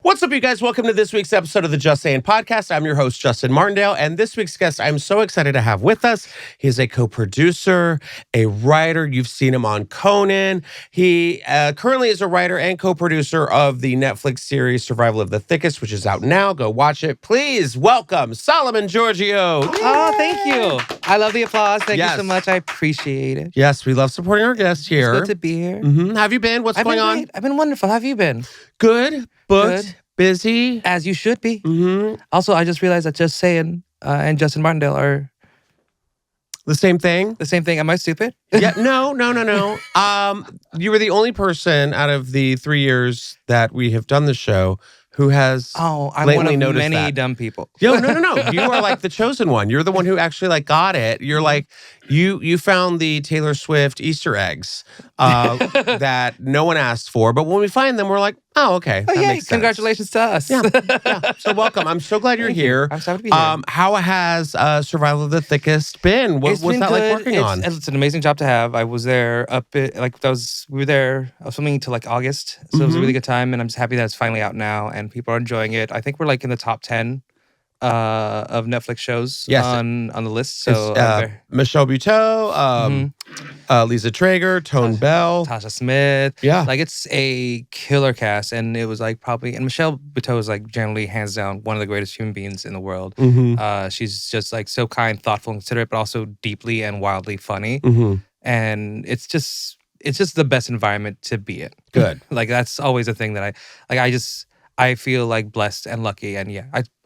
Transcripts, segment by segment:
What's up, you guys? Welcome to this week's episode of the Just Saying podcast. I'm your host, Justin Martindale, and this week's guest I'm so excited to have with us. He is a co-producer, a writer. You've seen him on Conan. He currently is a writer and co-producer of the Netflix series Survival of the Thickest, which is out now. Go watch it. Please welcome Solomon Georgio. Oh, thank you. I love the applause. Thank you so much. I appreciate it. Yes, we love supporting our guests here. It's good to be here. Mm-hmm. How have you been? What's going on? Great. I've been wonderful. How have you been? Good. Booked. Busy. As you should be. Mm-hmm. Also, I just realized that Just Saying and Justin Martindale are the same thing. the same thing. Am I stupid? Yeah. No. You were the only person out of the 3 years that we have done the show who has I'm blatantly one of noticed many that. dumb people. Yo, no. You are like the chosen one. You're the one who actually like got it. You're like, you found the Taylor Swift Easter eggs that no one asked for. But when we find them, we're like, oh, okay. Oh, that yay. makes sense. Congratulations to us. Yeah. So welcome. I'm so glad you're Thank here. you. I'm so happy to be here. How has Survival of the Thickest been? What It's was been that good. like working on? It's an amazing job to have. I was there I was filming until like August. So it was a really good time. And I'm just happy that it's finally out now and people are enjoying it. I think we're like in the top 10 of Netflix shows on the list. So Michelle Buteau, Lisa Traeger, Tone Bell, Tasha Smith. Yeah. Like it's a killer cast. And it was like and Michelle Buteau is like generally hands down one of the greatest human beings in the world. She's just like so kind, thoughtful, and considerate, but also deeply and wildly funny. And it's just the best environment to be in. Good. Like that's always a thing that I feel like blessed and lucky, and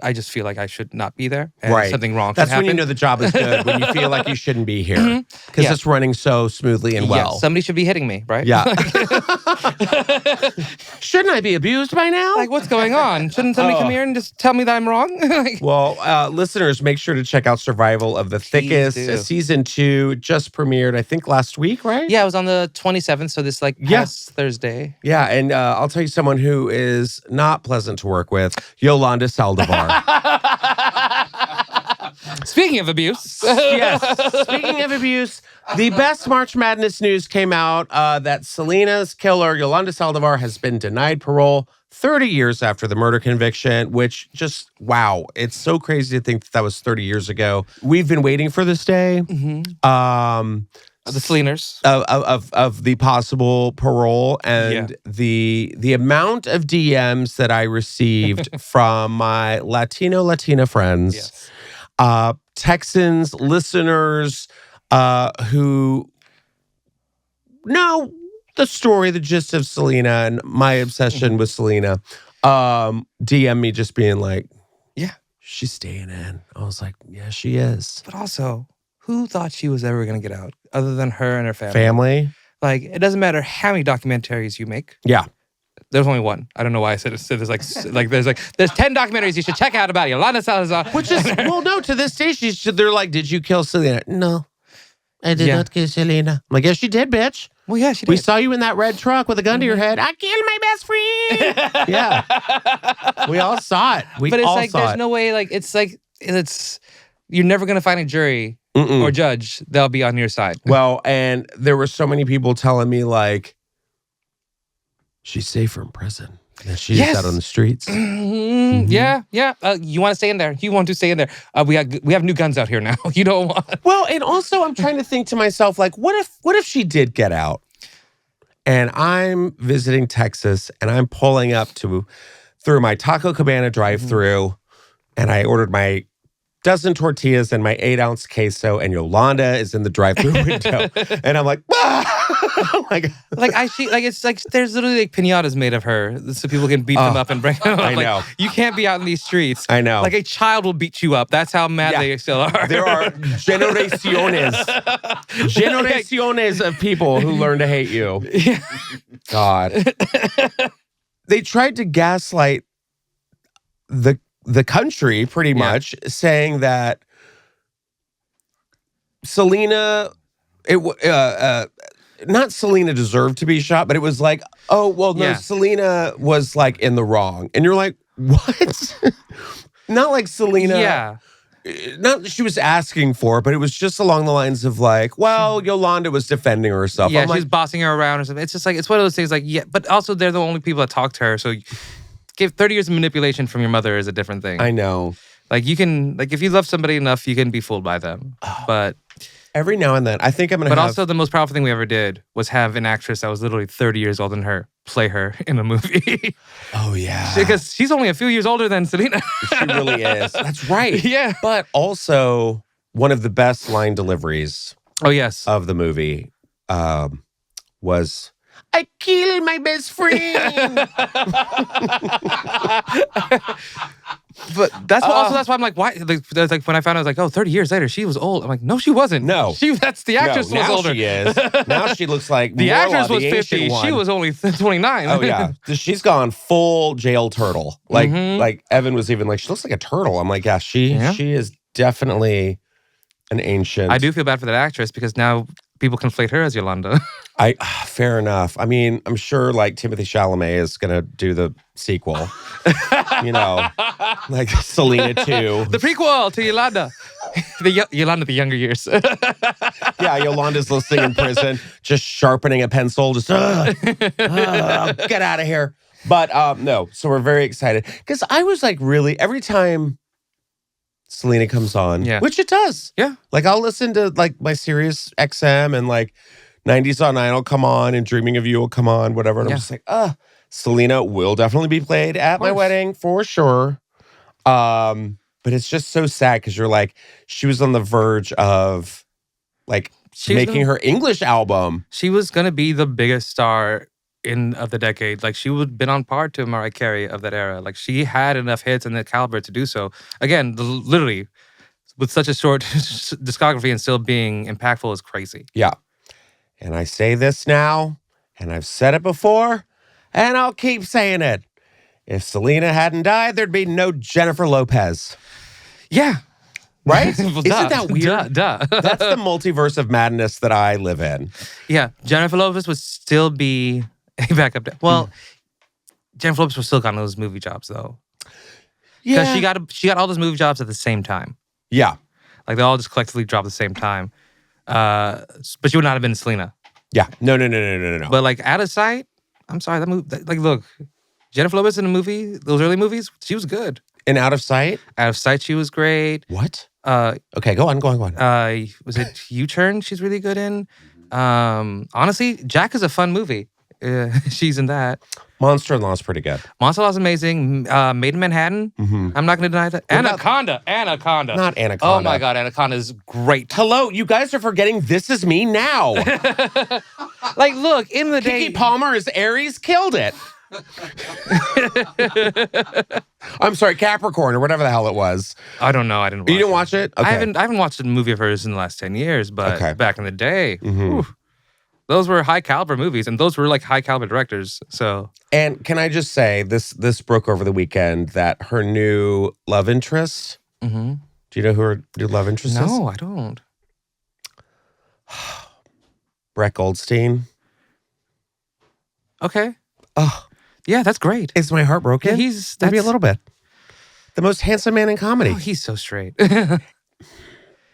I just feel like I should not be there. And Right. something wrong. That's should when you happen. know the job is good, when you feel like you shouldn't be here. Because it's running so smoothly and well. Yeah, somebody should be hitting me, right? Yeah. Shouldn't I be abused by now? Like, what's going on? Shouldn't somebody come here and just tell me that I'm wrong? Well, listeners, make sure to check out Survival of the Thickest. do. Season 2 just premiered, I think, last week, right? Yeah, it was on the 27th, so this past Thursday. Yeah, and I'll tell you someone who is not pleasant to work with, Yolanda Saldivar. Speaking of abuse. Yes. Speaking of abuse, the best March Madness news came out that Selena's killer, Yolanda Saldivar, has been denied parole 30 years after the murder conviction, which just, wow. It's so crazy to think that was 30 years ago. We've been waiting for this day. The Sleners. Of the possible parole and the amount of DMs that I received from my Latina friends, Texans, listeners who know the story, the gist of Selena and my obsession with Selena, DM me just being like, Yeah. she's staying in. I was like, yeah, she is. But also, who thought she was ever going to get out other than her and her family? Family? Like, it doesn't matter how many documentaries you make. Yeah. There's only one. I don't know why I said it. There's there's 10 documentaries you should check out about Yolanda Saldivar. Which is, well, no, to this day, they're like, did you kill Selena? No, I did not kill Selena. I'm like, yes, you did, bitch. Well, yeah, she did. We saw you in that red truck with a gun to your head. I killed my best friend. Yeah. We all saw it. But it's like, there's no way, you're never going to find a jury or judge that'll be on your side. Well, and there were so many people telling me, like, she's safer in prison than she's out on the streets. Yeah. You want to stay in there. You want to stay in there. We have new guns out here now. You don't want. Well, and also I'm trying to think to myself, like, what if she did get out and I'm visiting Texas and I'm pulling up through my Taco Cabana drive-through and I ordered my dozen tortillas and my 8-ounce queso, and Yolanda is in the drive-through window, and I'm like, there's literally like pinatas made of her, so people can beat them up and bring them up. I know. You can't be out in these streets. I know. Like a child will beat you up. That's how mad they still are. There are generaciones of people who learn to hate you. Yeah. God. They tried to gaslight the country pretty much, saying that Selena, not Selena deserved to be shot, but it was like, oh, well, no, Selena was like in the wrong. And you're like, what? Not like Selena. Yeah. Not that she was asking for it, but it was just along the lines of like, well, Yolanda was defending herself. Yeah, she's bossing her around or something. It's just like, it's one of those things like, yeah, but also they're the only people that talk to her. So give 30 years of manipulation from your mother is a different thing. I know. Like you can, like if you love somebody enough, you can be fooled by them. But every now and then, I think I'm gonna. But also, the most powerful thing we ever did was have an actress that was literally 30 years older than her play her in a movie. Oh yeah, because she's only a few years older than Selena. She really is. That's right. Yeah, but also one of the best line deliveries. Oh yes, of the movie was. I killed my best friend. But that's why I'm like, why? Like when I found out, I was like, oh, 30 years later, she was old. I'm like, no, she wasn't. No, that's the actress was older. She is. Now she looks like the actress was the 50. She was only 29. Oh yeah, she's gone full jail turtle. Like like Evan was even like, she looks like a turtle. I'm like, yeah, she is definitely an ancient. I do feel bad for that actress because now people conflate her as Yolanda. Fair enough. I mean, I'm sure like Timothy Chalamet is gonna do the sequel. You know, like Selena 2. The prequel to Yolanda. Yolanda, the younger years. Yeah, Yolanda's listening in prison, just sharpening a pencil, just get out of here. But no, so we're very excited. Because I was like really, every time Selena comes on, which it does. Yeah. Like I'll listen to like my Sirius XM and like 90s on 9 will come on and Dreaming of You will come on, whatever. And I'm just like, Selena will definitely be played at my wedding for sure. But it's just so sad because you're like, she was on the verge of like making her English album. She was going to be the biggest star of the decade. Like she would have been on par to Mariah Carey of that era. Like she had enough hits and the caliber to do so. Again, literally with such a short discography and still being impactful is crazy. Yeah. And I say this now, and I've said it before, and I'll keep saying it. If Selena hadn't died, there'd be no Jennifer Lopez. Yeah. Right? Well, Isn't that weird? Duh. That's the multiverse of madness that I live in. Yeah. Jennifer Lopez would still be a backup. Well, Jennifer Lopez was still got those movie jobs, though. Yeah. Because she got all those movie jobs at the same time. Yeah. Like they all just collectively dropped at the same time. But she would not have been Selena. Yeah. No. But like Out of Sight, I'm sorry, that movie. Like, look, Jennifer Lopez in the movie, those early movies, she was good. In Out of Sight? Out of Sight, she was great. What? Okay, go on. Was it U-Turn? She's really good in. Honestly, Jack is a fun movie. She's in that. Monster-in-Law is pretty good. Monster-in-Law is amazing. Made in Manhattan. I'm not going to deny that. Anaconda. Not Anaconda. Oh my God, Anaconda is great. Hello, you guys are forgetting This Is Me Now. Like, look, in the day, Kiki Palmer as Aries killed it. I'm sorry, Capricorn or whatever the hell it was. I don't know. I didn't watch it. You didn't watch it? Okay. I haven't watched a movie of hers in the last 10 years, but back in the day, those were high caliber movies, and those were like high caliber directors. So, and can I just say this broke over the weekend that her new love interest. Do you know who her new love interest is? No, I don't. Brett Goldstein. Okay. Oh, yeah, that's great. Is my heart broken? Yeah, maybe a little bit. The most handsome man in comedy. Oh, he's so straight.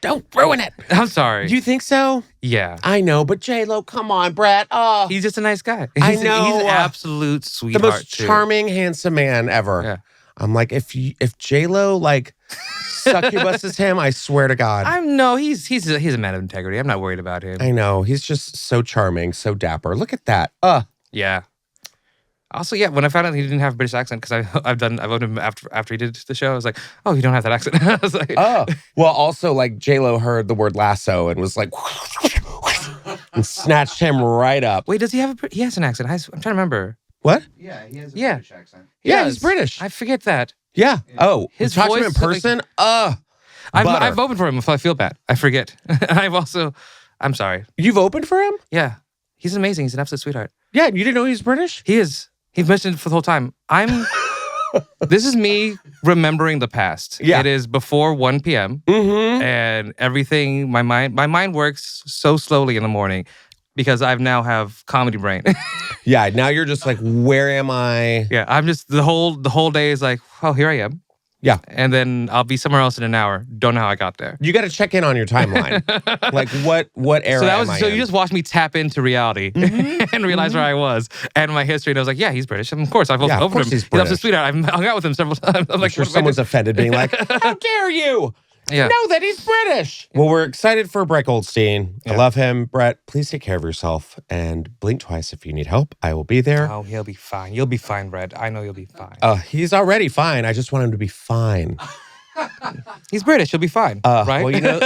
Don't ruin it. I'm sorry. Do you think so? Yeah. I know, but J-Lo, come on, Brett. Oh, he's just a nice guy. I know. He's an absolute sweetheart. The most charming, handsome man ever. Yeah. I'm like, if J-Lo like succubuses him, I swear to God. He's a man of integrity. I'm not worried about him. I know. He's just so charming, so dapper. Look at that. Yeah. Also, yeah, when I found out he didn't have a British accent, because I voted him after he did the show, I was like, oh, you don't have that accent. I was like, oh. Well, also, like, J-Lo heard the word lasso and was like, and snatched him right up. Wait, does he have he has an accent? I'm trying to remember. What? Yeah, he has a British accent. He's British. I forget that. Yeah. Oh, his talk voice to him in person? I've opened for him if I feel bad. I forget. I'm sorry. You've opened for him? Yeah. He's amazing. He's an absolute sweetheart. Yeah, you didn't know he was British? He is. He mentioned it for the whole time. This is me remembering the past. Yeah. It is before 1 p.m. And everything, my mind works so slowly in the morning because I now have comedy brain. Yeah, now you're just like, where am I? Yeah, I'm just, the whole day is like, oh, here I am. Yeah. And then I'll be somewhere else in an hour. Don't know how I got there. You got to check in on your timeline. Like what era am I in? You just watched me tap into reality and realize where I was and my history. And I was like, yeah, he's British. And of course, I've of opened course him. he's British. He's a sweetheart. I've hung out with him several times. I'm like, sure someone's offended being like, how dare you? Yeah. Know that he's British. Well, we're excited for Brett Goldstein. I love him. Brett, please take care of yourself and blink twice if you need help. I will be there. Oh, he'll be fine. You'll be fine, Brett. I know you'll be fine. He's already fine. I just want him to be fine. He's British. He'll be fine, right? Well, you know,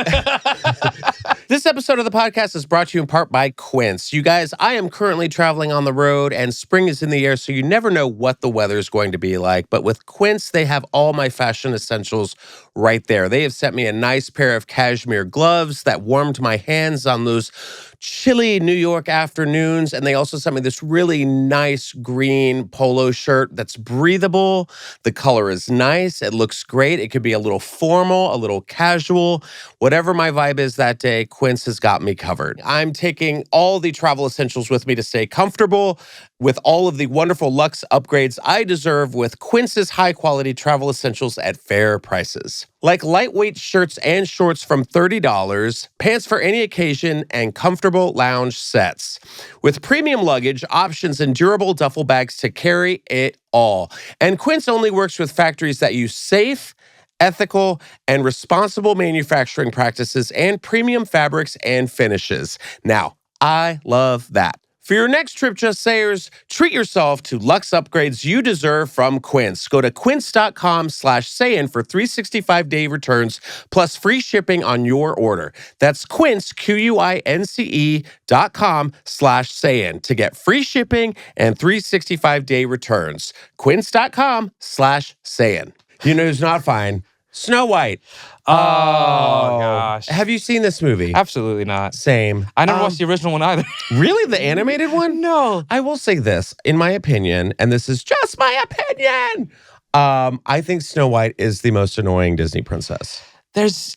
this episode of the podcast is brought to you in part by Quince. You guys, I am currently traveling on the road and spring is in the air, so you never know what the weather is going to be like. But with Quince, they have all my fashion essentials right there. They have sent me a nice pair of cashmere gloves that warmed my hands on those chilly New York afternoons. And they also sent me this really nice green polo shirt that's breathable. The color is nice. It looks great. It could be a little formal, a little casual. Whatever my vibe is that day, Quince has got me covered. I'm taking all the travel essentials with me to stay comfortable with all of the wonderful luxe upgrades I deserve with Quince's high-quality travel essentials at fair prices. Like lightweight shirts and shorts from $30, pants for any occasion, and comfortable lounge sets. With premium luggage, options, and durable duffel bags to carry it all. And Quince only works with factories that use safe, ethical, and responsible manufacturing practices and premium fabrics and finishes. Now, I love that. For your next trip, Just Sayers, treat yourself to luxe upgrades you deserve from Quince. Go to quince.com/sayin for 365-day returns plus free shipping on your order. That's Quince, QUINCE.com/sayin to get free shipping and 365-day returns. Quince.com/sayin. You know who's not fine? Snow White. Oh, gosh. Have you seen this movie? Absolutely not. Same. I never watched the original one either. Really? The animated one? No. I will say this, in my opinion, and this is just my opinion, I think Snow White is the most annoying Disney princess. There's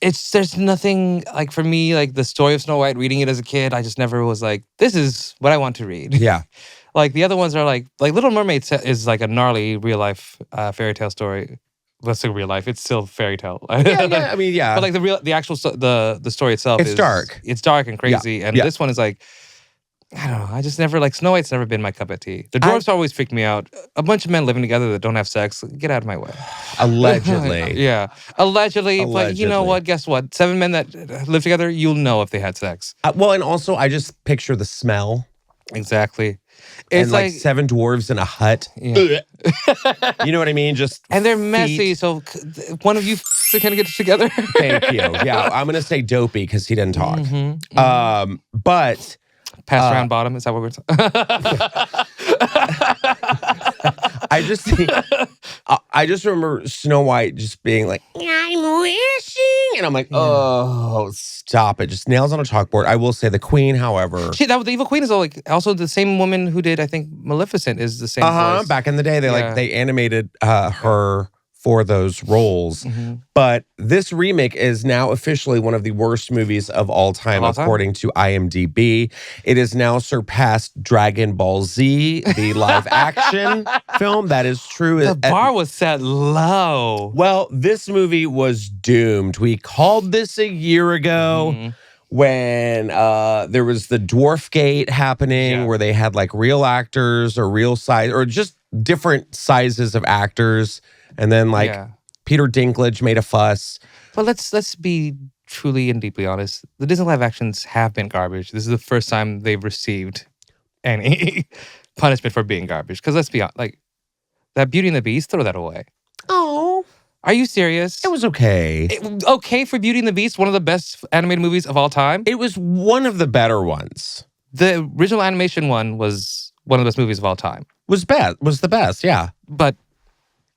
nothing, like, for me, like, the story of Snow White, reading it as a kid, I just never was like, this is what I want to read. Yeah. Like, the other ones are like Little Mermaid is like a gnarly real-life fairy tale story. Let's say real life. It's still fairy tale. Yeah. I mean, yeah. But like the actual the story itself it's dark. It's dark and crazy. And this one is like, I don't know. I just never, like, Snow White's never been my cup of tea. The dwarves always freak me out. A bunch of men living together that don't have sex. Get out of my way. Allegedly. Yeah. Allegedly. But you know what? Guess what? 7 men that live together, you'll know if they had sex. Well, and also I just picture the smell. Exactly. It's It's like 7 dwarves in a hut. Yeah. You know what I mean? Just And they're messy, so one of you to kind of get together. Thank you. Yeah, I'm gonna say dopey because he didn't talk. But Pass around bottom. Is that what we're talking? I just remember Snow White just being like, I'm wishing, and I'm like, oh, stop it! Just nails on a chalkboard. I will say the Queen, however, The Evil Queen is also the same woman who did, I think, Maleficent is the same voice. Back in the day, they animated her for those roles. But this remake is now officially one of the worst movies of all time, according to IMDB. It has now surpassed Dragon Ball Z, the live action film. That is true. The bar was set low. Well, this movie was doomed. We called this a year ago. When there was the Dwarf Gate happening, where they had like real actors or real size or just different sizes of actors. And then Peter Dinklage made a fuss. But let's be truly and deeply honest. The Disney live actions have been garbage. This is the first time they've received any punishment for being garbage. Because let's be honest, like that Beauty and the Beast, throw that away. Oh. Are you serious? It was okay. Okay for Beauty and the Beast, one of the best animated movies of all time? It was one of the better ones. The original animation one was one of the best movies of all time. Was the best, yeah. But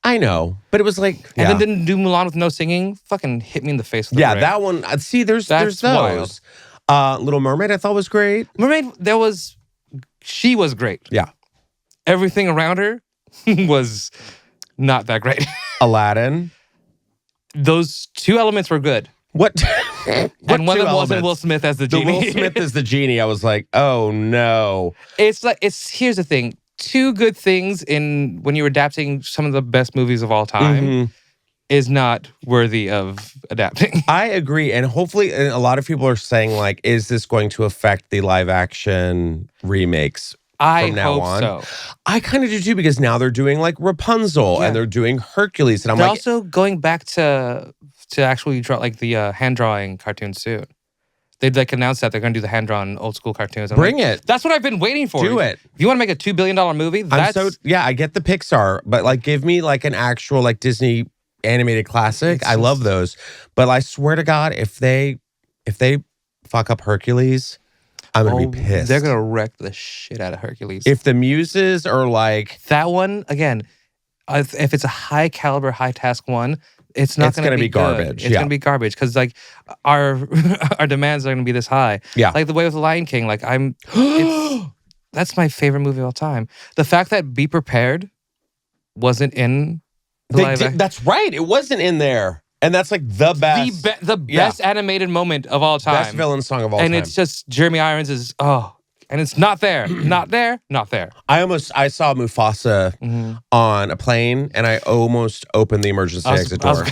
I know, but it was like, and then didn't do Mulan with no singing. Fucking hit me in the face with the ring. That one. See, there's those. Wild. Little Mermaid, I thought was great. Mermaid, she was great. Yeah, everything around her was not that great. Aladdin. Those 2 elements were good. What? And one of them wasn't Will Smith as the genie. Will Smith as the genie. I was like, oh no. Here's the thing. 2 good things when you're adapting some of the best movies of all time. is not worthy of adapting. I agree. And hopefully, and a lot of people are saying, like, is this going to affect the live action remakes from now hope on? so. I kind of do too, because now they're doing like Rapunzel and they're doing Hercules. And I'm they're like, also going back to actually draw like the hand drawing cartoons soon. They'd like announced that they're going to do the hand drawn old school cartoons. Bring it. That's what I've been waiting for. Do it. If you want to make a $2 billion movie, that's I get the Pixar, but like give me like an actual like Disney animated classic. I love those. But I swear to God, if they fuck up Hercules, I'm gonna be pissed. They're gonna wreck the shit out of Hercules. If the muses are like that one again, if it's a high caliber, high task one, it's not going to be garbage. It's going to be garbage because like our demands are going to be this high. Yeah, like the way with the Lion King. Like that's my favorite movie of all time. The fact that Be Prepared wasn't in that's right. It wasn't in there, and that's like the best, the best animated moment of all time, best villain song of all time, and it's just Jeremy Irons is and it's not there, not there, not there. I saw Mufasa on a plane, and I almost opened the emergency exit door.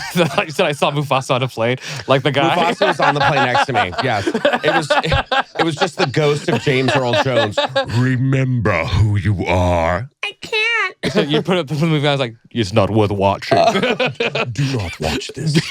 You said I saw Mufasa on a plane, like the guy. Mufasa was on the plane next to me. Yes, it was just the ghost of James Earl Jones. Remember who you are. I can't. So you put up the movie. I was like, it's not worth watching. Do not watch this.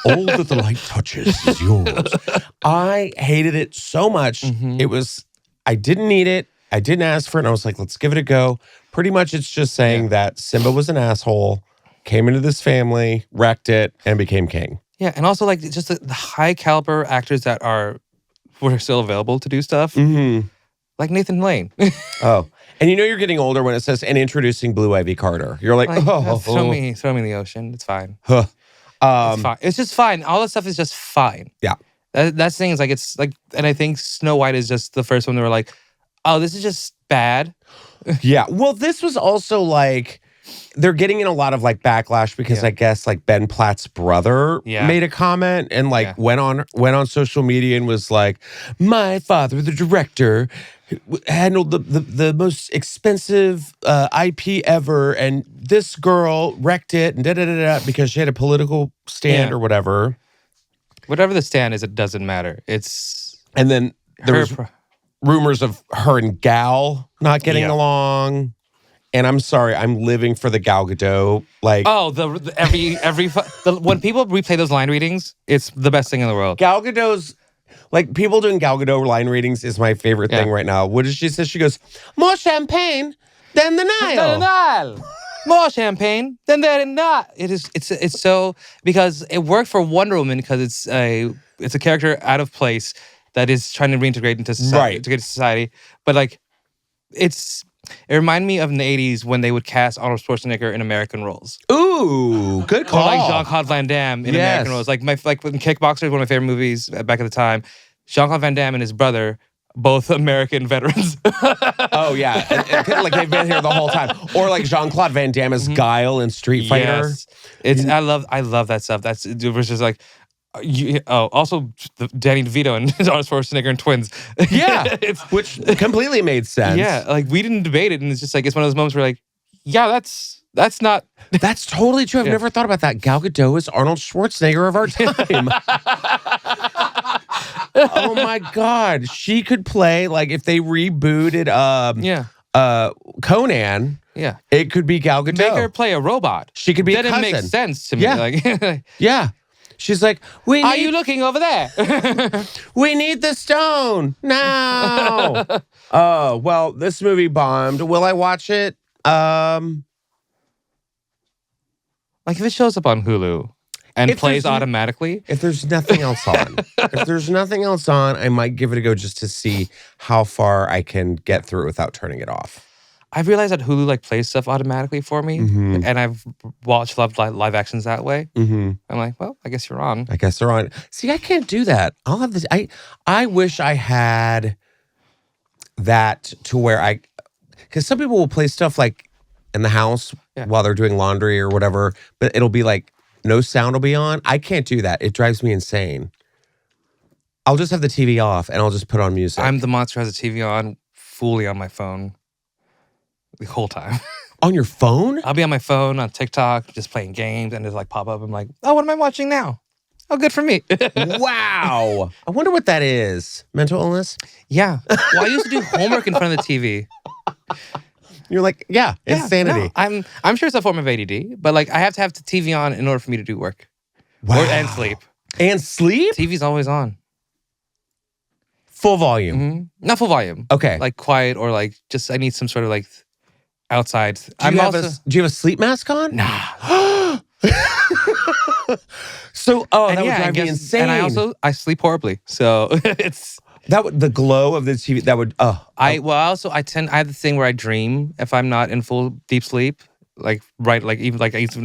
All that the light touches is yours. I hated it so much. It was. I didn't need it. I didn't ask for it. And I was like, let's give it a go. Pretty much it's just saying that Simba was an asshole, came into this family, wrecked it, and became king. Yeah, and also like just the high caliber actors that were still available to do stuff. Like Nathan Lane. Oh. And you know you're getting older when it says, and introducing Blue Ivy Carter. You're like throw me in the ocean. It's fine. It's fine. It's just fine. All that stuff is just fine. Yeah. That's the thing is like it's like, and I think Snow White is just the first one they were like, oh, this is just bad. Yeah. Well, this was also like they're getting in a lot of like backlash because I guess like Ben Platt's brother made a comment and like went on social media and was like, my father, the director, handled the most expensive IP ever, and this girl wrecked it and because she had a political stand or whatever. Whatever the stand is, it doesn't matter. And then there was rumors of her and Gal not getting along. And I'm sorry, I'm living for the Gal Gadot. Like, when people replay those line readings, it's the best thing in the world. Gal Gadot's like people doing Gal Gadot line readings is my favorite thing right now. What does she say? She goes, more champagne than the Nile. More champagne than they're not. It's so because it worked for Wonder Woman because it's a character out of place that is trying to reintegrate into society. But like it reminded me of in the 80s when they would cast Arnold Schwarzenegger in American roles. Ooh, good call. Or like Jean-Claude Van Damme in American roles. Like when Kickboxer was one of my favorite movies back at the time. Jean-Claude Van Damme and his brother, both American veterans. Oh, yeah. Like they've been here the whole time. Or like Jean-Claude Van Damme as Guile in Street Fighter. Yes. I love that stuff. It was just like, also Danny DeVito and Arnold Schwarzenegger and twins. Yeah, which completely made sense. Yeah, like we didn't debate it. And it's just like, it's one of those moments where like, yeah, that's not. That's totally true. I've never thought about that. Gal Gadot is Arnold Schwarzenegger of our time. Oh my God. She could play, like, if they rebooted Conan, it could be Gal Gadot. Make her play a robot. She could be a cousin. That makes sense to me. Yeah. Like, yeah. She's like, are you looking over there? We need the stone now. Oh, well, this movie bombed. Will I watch it? Like if it shows up on Hulu and plays automatically. If there's nothing else on. If there's nothing else on, I might give it a go just to see how far I can get through it without turning it off. I've realized that Hulu like plays stuff automatically for me, and I've watched live actions that way. I'm like, well, I guess you're on. I guess they're on. See, I can't do that. I'll have this. I wish I had that to where because some people will play stuff like in the house while they're doing laundry or whatever, but it'll be like no sound will be on. I can't do that. It drives me insane. I'll just have the TV off and I'll just put on music. I'm the monster who has the TV on fully on my phone the whole time. On your phone? I'll be on my phone on TikTok, just playing games, and it's like pop up. I'm like, oh, what am I watching now? Oh, good for me. Wow. I wonder what that is. Mental illness? Yeah. Well, I used to do homework in front of the TV. You're like, yeah, insanity. No, I'm sure it's a form of ADD, but like I have to have the TV on in order for me to do work. Wow. And sleep. And sleep? TV's always on. Full volume? Mm-hmm. Not full volume. Okay. Like quiet or like just I need some sort of like outside. Do you have a sleep mask on? Nah. So, that would drive me insane. And I sleep horribly. So it's... The glow of the TV, that would, I have the thing where I dream if I'm not in full deep sleep, even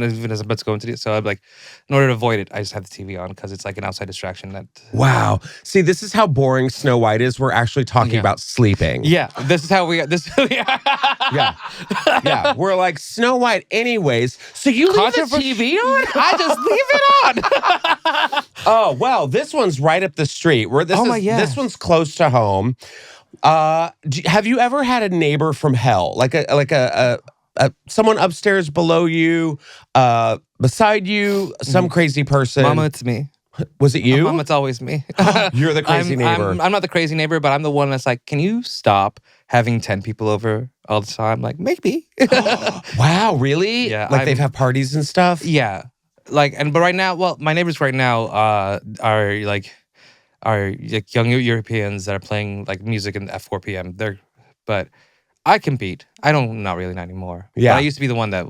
as I'm about to go into it. So I'm like, in order to avoid it, I just have the TV on because it's like an outside distraction. Wow. See, this is how boring Snow White is. We're actually talking about sleeping. Yeah, this is how we got this. Yeah. We're like Snow White, anyways. So you leave the TV on? I just leave it on. Oh well, this one's right up the street. This one's close to home. Have you ever had a neighbor from hell, like a someone upstairs below you, beside you, some crazy person? Mama, it's me. Was it you? Mama, it's always me. You're the crazy neighbor. I'm not the crazy neighbor, but I'm the one that's like, can you stop having 10 people over all the time? Like, maybe. Wow, really? Yeah. Like they've had parties and stuff? Yeah. But right now, my neighbors right now are young Europeans that are playing like music at 4 p.m. But I compete. Not really not anymore. Yeah. But I used to be the one that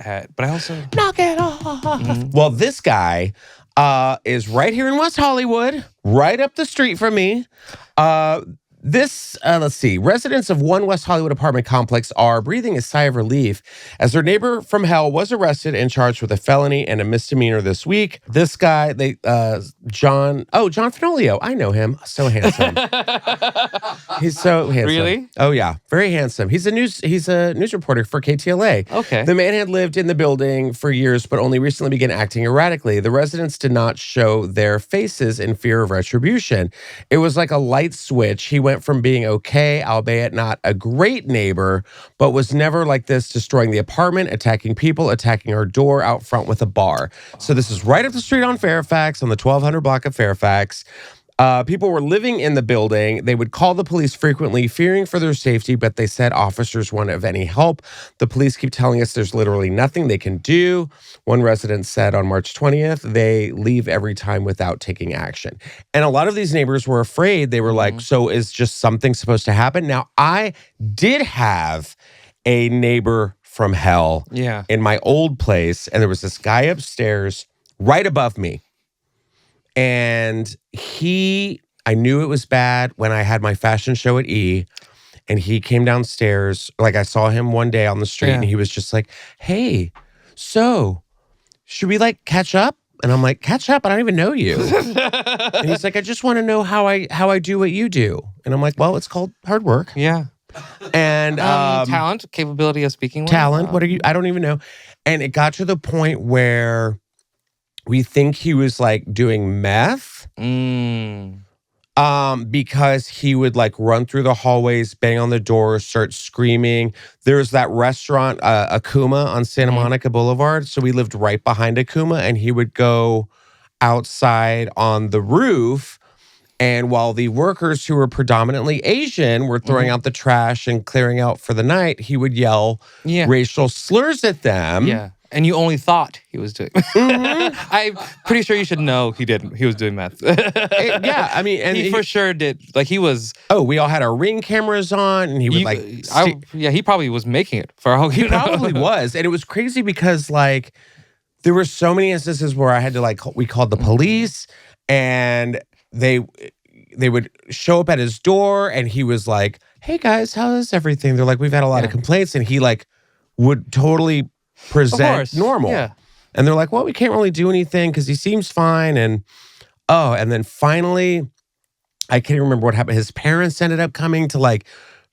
had, but I also knock it off. Mm-hmm. Well, this guy is right here in West Hollywood, right up the street from me. Let's see. Residents of one West Hollywood apartment complex are breathing a sigh of relief as their neighbor from hell was arrested and charged with a felony and a misdemeanor this week. This guy, John Fenolio. I know him. So handsome. He's so handsome. Really? Oh yeah, very handsome. He's a news reporter for KTLA. Okay. The man had lived in the building for years, but only recently began acting erratically. The residents did not show their faces in fear of retribution. It was like a light switch. He went from being okay, albeit not a great neighbor, but was never like this, destroying the apartment, attacking people, attacking our door out front with a bar. So this is right up the street on Fairfax, on the 1200 block of Fairfax. People were living in the building. They would call the police frequently, fearing for their safety, but they said officers weren't of any help. The police keep telling us there's literally nothing they can do. One resident said on March 20th, they leave every time without taking action. And a lot of these neighbors were afraid. They were like, so is just something supposed to happen? Now, I did have a neighbor from hell in my old place, and there was this guy upstairs right above me. And I knew it was bad when I had my fashion show at E, and he came downstairs. Like I saw him one day on the street and he was just like, hey, so should we like catch up? And I'm like, catch up? I don't even know you. And he's like, I just want to know how I do what you do. And I'm like, well, it's called hard work. Yeah. And talent, capability of speaking. Talent. What are you? I don't even know. And it got to the point where we think he was like doing meth. Because he would like run through the hallways, bang on the doors, start screaming. There's that restaurant, Akuma on Santa Monica Boulevard. So we lived right behind Akuma, and he would go outside on the roof. And while the workers who were predominantly Asian were throwing out the trash and clearing out for the night, he would yell racial slurs at them. Yeah. And you only thought he was doing. I'm pretty sure you should know he didn't. He was doing meth. Yeah, I mean, and he for sure did. Like he was. Oh, we all had our Ring cameras on, and he would he probably was making it for all. He probably was, and it was crazy because like there were so many instances where I had to we called the police, and they would show up at his door, and he was like, "Hey guys, how is everything?" They're like, "We've had a lot of complaints," and he like would totally present normal. Yeah. And they're like, well, we can't really do anything because he seems fine. And then finally, I can't even remember what happened. His parents ended up coming to like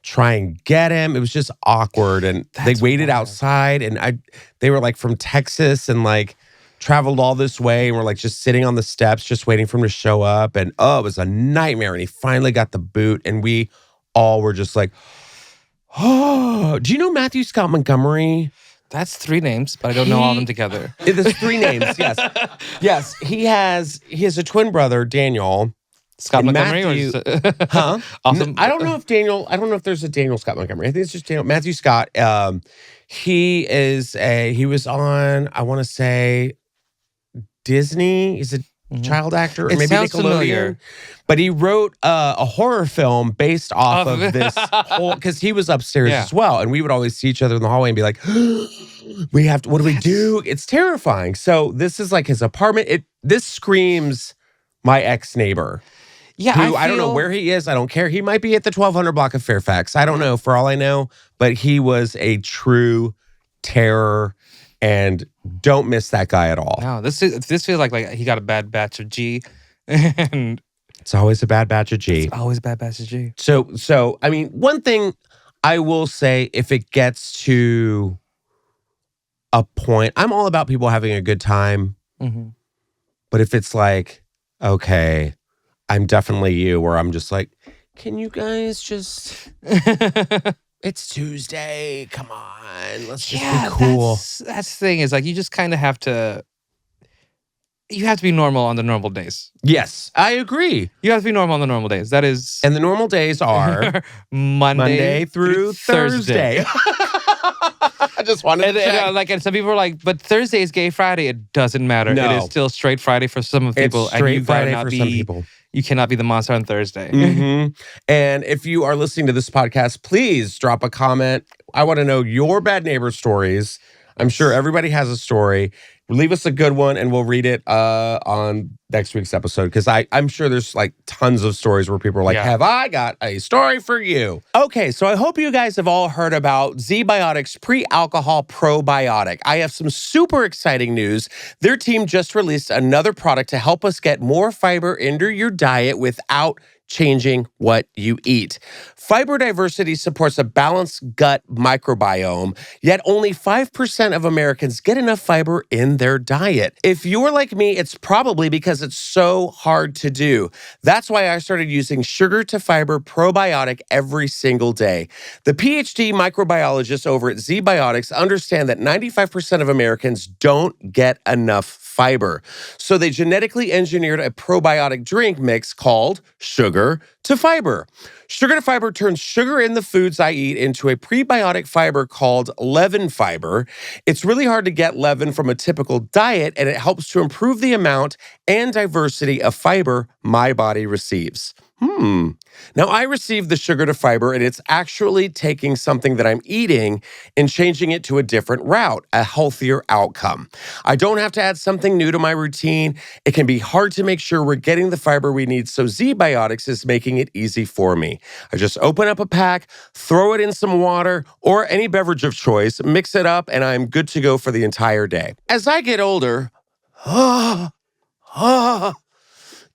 try and get him. It was just awkward. And they waited outside, and they were like from Texas and like traveled all this way, and were like just sitting on the steps, just waiting for him to show up. And it was a nightmare. And he finally got the boot, and we all were just like, Oh, do you know Matthew Scott Montgomery? That's 3 names, but I don't know all of them together. There's 3 names, yes. Yes, he has a twin brother, Daniel. Scott Montgomery? Matthew, huh? Awesome. I don't know if there's a Daniel Scott Montgomery. I think it's just Daniel. Matthew Scott. He was on, I want to say, Disney. He's a child actor, or maybe sounds Nickelodeon. Familiar. But he wrote a horror film based off of this whole, because he was upstairs as well, and we would always see each other in the hallway and be like, what do we do? It's terrifying. So this is like his apartment. This screams my ex-neighbor. Yeah, who I don't know where he is. I don't care. He might be at the 1200 block of Fairfax. I don't know, for all I know. But he was a true terror, and don't miss that guy at all. No, this feels like he got a bad batch of G, and it's always a bad batch of G. It's always a bad batch of G. So I mean, one thing I will say, if it gets to a point, I'm all about people having a good time. Mm-hmm. But if it's like, okay, I'm definitely you, where I'm just like, can you guys just... It's Tuesday. Come on. Let's just be cool. That's the thing, is like, you just kind of have to... You have to be normal on the normal days. Yes, I agree. You have to be normal on the normal days. That is... And the normal days are... Monday through Thursday. I just wanted to check. And some people are like, but Thursday is Gay Friday. It doesn't matter. No. It is still Straight Friday for some people. It's Straight Friday for some people. You cannot be the monster on Thursday. Mm-hmm. And if you are listening to this podcast, please drop a comment. I want to know your bad neighbor stories. I'm sure everybody has a story. Leave us a good one, and we'll read it on next week's episode, because I'm sure there's like tons of stories where people are like, have I got a story for you? Okay, so I hope you guys have all heard about ZBiotics pre-alcohol probiotic. I have some super exciting news. Their team just released another product to help us get more fiber into your diet without changing what you eat. Fiber diversity supports a balanced gut microbiome, yet only 5% of Americans get enough fiber in their diet. If you're like me, it's probably because it's so hard to do. That's why I started using Sugar to Fiber Probiotic every single day. The PhD microbiologists over at ZBiotics understand that 95% of Americans don't get enough fiber. So they genetically engineered a probiotic drink mix called Sugar to Fiber. Sugar to Fiber turns sugar in the foods I eat into a prebiotic fiber called leaven fiber. It's really hard to get leaven from a typical diet, and it helps to improve the amount and diversity of fiber my body receives. Now, I received the Sugar to Fiber, and it's actually taking something that I'm eating and changing it to a different route, a healthier outcome. I don't have to add something new to my routine. It can be hard to make sure we're getting the fiber we need, so ZBiotics is making it easy for me. I just open up a pack, throw it in some water or any beverage of choice, mix it up, and I'm good to go for the entire day. As I get older,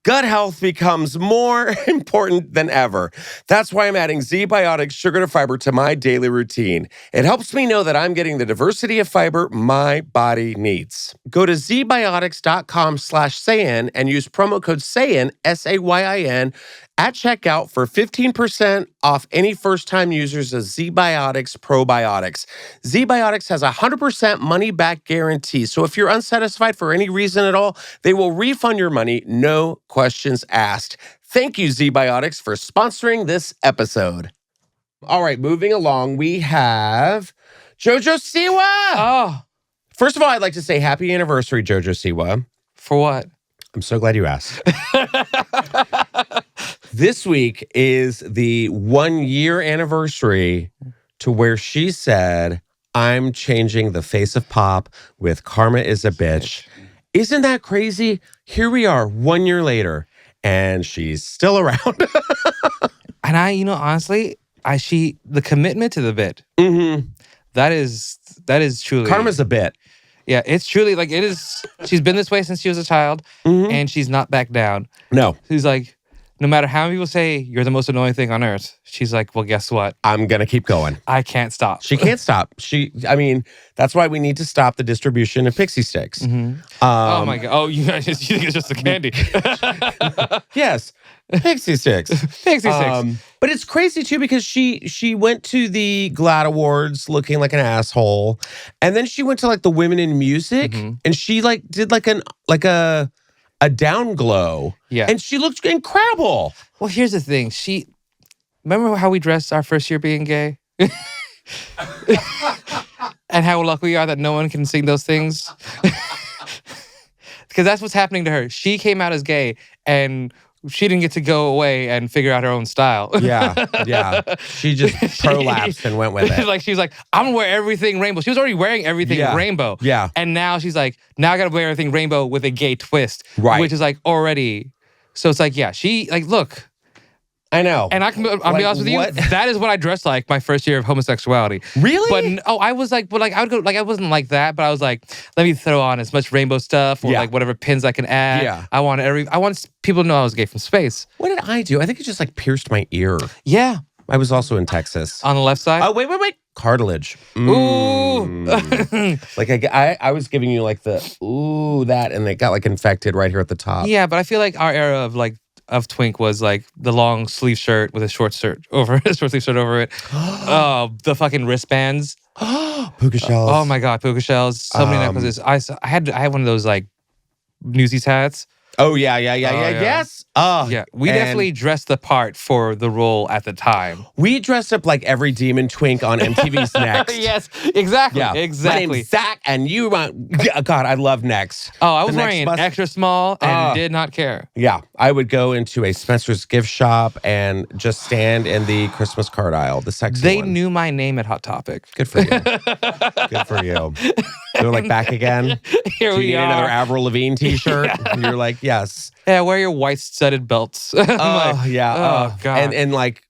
gut health becomes more important than ever. That's why I'm adding ZBiotics Sugar to Fiber to my daily routine. It helps me know that I'm getting the diversity of fiber my body needs. Go to zbiotics.com/SAYIN and use promo code SAYIN, SAYIN, at checkout for 15% off any first-time users of ZBiotics probiotics. ZBiotics has a 100% money-back guarantee, so if you're unsatisfied for any reason at all, they will refund your money, no questions asked. Thank you, ZBiotics, for sponsoring this episode. All right, moving along, we have Jojo Siwa. Oh. First of all, I'd like to say happy anniversary, Jojo Siwa. For what? I'm so glad you asked. This week is the 1-year anniversary to where she said, I'm changing the face of pop with Karma is a Bitch. Isn't that crazy? Here we are 1 year later, and she's still around. And honestly, the commitment to the bit. Mm-hmm. That is truly. Karma's a bit. Yeah, it's truly like it is. She's been this way since she was a child, and she's not back down. No. She's like, no matter how many people say you're the most annoying thing on earth, she's like, well, guess what? I'm going to keep going. I can't stop. She can't stop. I mean, that's why we need to stop the distribution of Pixie Sticks. Mm-hmm. Oh my God. Oh, you think it's just the candy. Yes. Pixie Sticks. Pixie Sticks. But it's crazy too because she went to the GLAAD Awards looking like an asshole. And then she went to like the Women in Music and she like did like a down glow. Yeah. And she looked incredible. Well, here's the thing. Remember how we dressed our first year being gay? And how lucky we are that no one can sing those things? Because that's what's happening to her. She came out as gay and she didn't get to go away and figure out her own style. Yeah. She just prolapsed and went with it. Like she's like, I'm gonna wear everything rainbow. She was already wearing everything rainbow. Yeah. And now she's like, now I gotta wear everything rainbow with a gay twist. Right. Which is like already. So it's like, yeah, she like, look. I know. And I'll be honest with you, that is what I dressed like my first year of homosexuality. Really? But I was like, I would go, like, I wasn't like that, but I was like, let me throw on as much rainbow stuff or like whatever pins I can add. Yeah. I want people to know I was gay from space. What did I do? I think it just like pierced my ear. Yeah. I was also in Texas. On the left side? Oh, wait. Cartilage. Ooh. Like I was giving you like that, and it got like infected right here at the top. Yeah, but I feel like our era of twink was like the long sleeve shirt with a short sleeve shirt over it. Oh, the fucking wristbands. Puka shells. Oh my God, puka shells. So many necklaces. I had one of those like Newsies hats. Oh yeah. Yes. Yeah, we definitely dressed the part for the role at the time. We dressed up like every demon twink on MTV's Next. Yes, exactly. Yeah. Exactly. My name's Zach, and you want... God, I love Next. Oh, I was wearing an extra small and did not care. Yeah, I would go into a Spencer's gift shop and just stand in the Christmas card aisle, the sexy They one. knew my name at Hot Topic. Good for you. Good for you. They were like, back again? Here Do you need another Avril Lavigne t-shirt? And you're like, yes. Yeah, wear your white studded belts. Oh, yeah. Oh, God. And like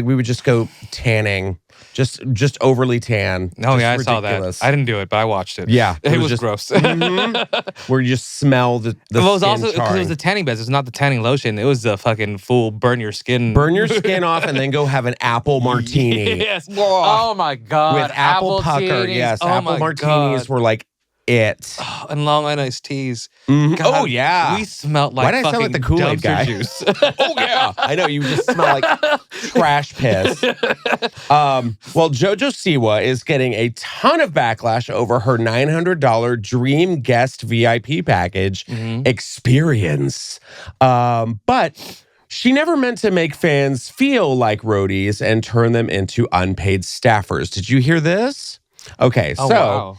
we would just go tanning. Just overly tan. Oh, yeah, I ridiculous. saw that. I didn't do it, but I watched it. Yeah. It was just gross. Where you just smell the well, it was skin also because it was the tanning beds. It's not the tanning lotion. It was the fucking full burn your skin. Burn your skin off and then go have an apple martini. Yes. Oh, my God. With apple pucker. Yes. Oh, apple martinis were like it. Oh, and long iced teas. Mm-hmm. God, oh, yeah. We smelled like Why did I sound like the Kool-Aid guy? Juice. Oh, yeah. I know. You just smell like trash piss. Well, Jojo Siwa is getting a ton of backlash over her $900 Dream Guest VIP package experience. But she never meant to make fans feel like roadies and turn them into unpaid staffers. Did you hear this? Okay, Oh, so... wow.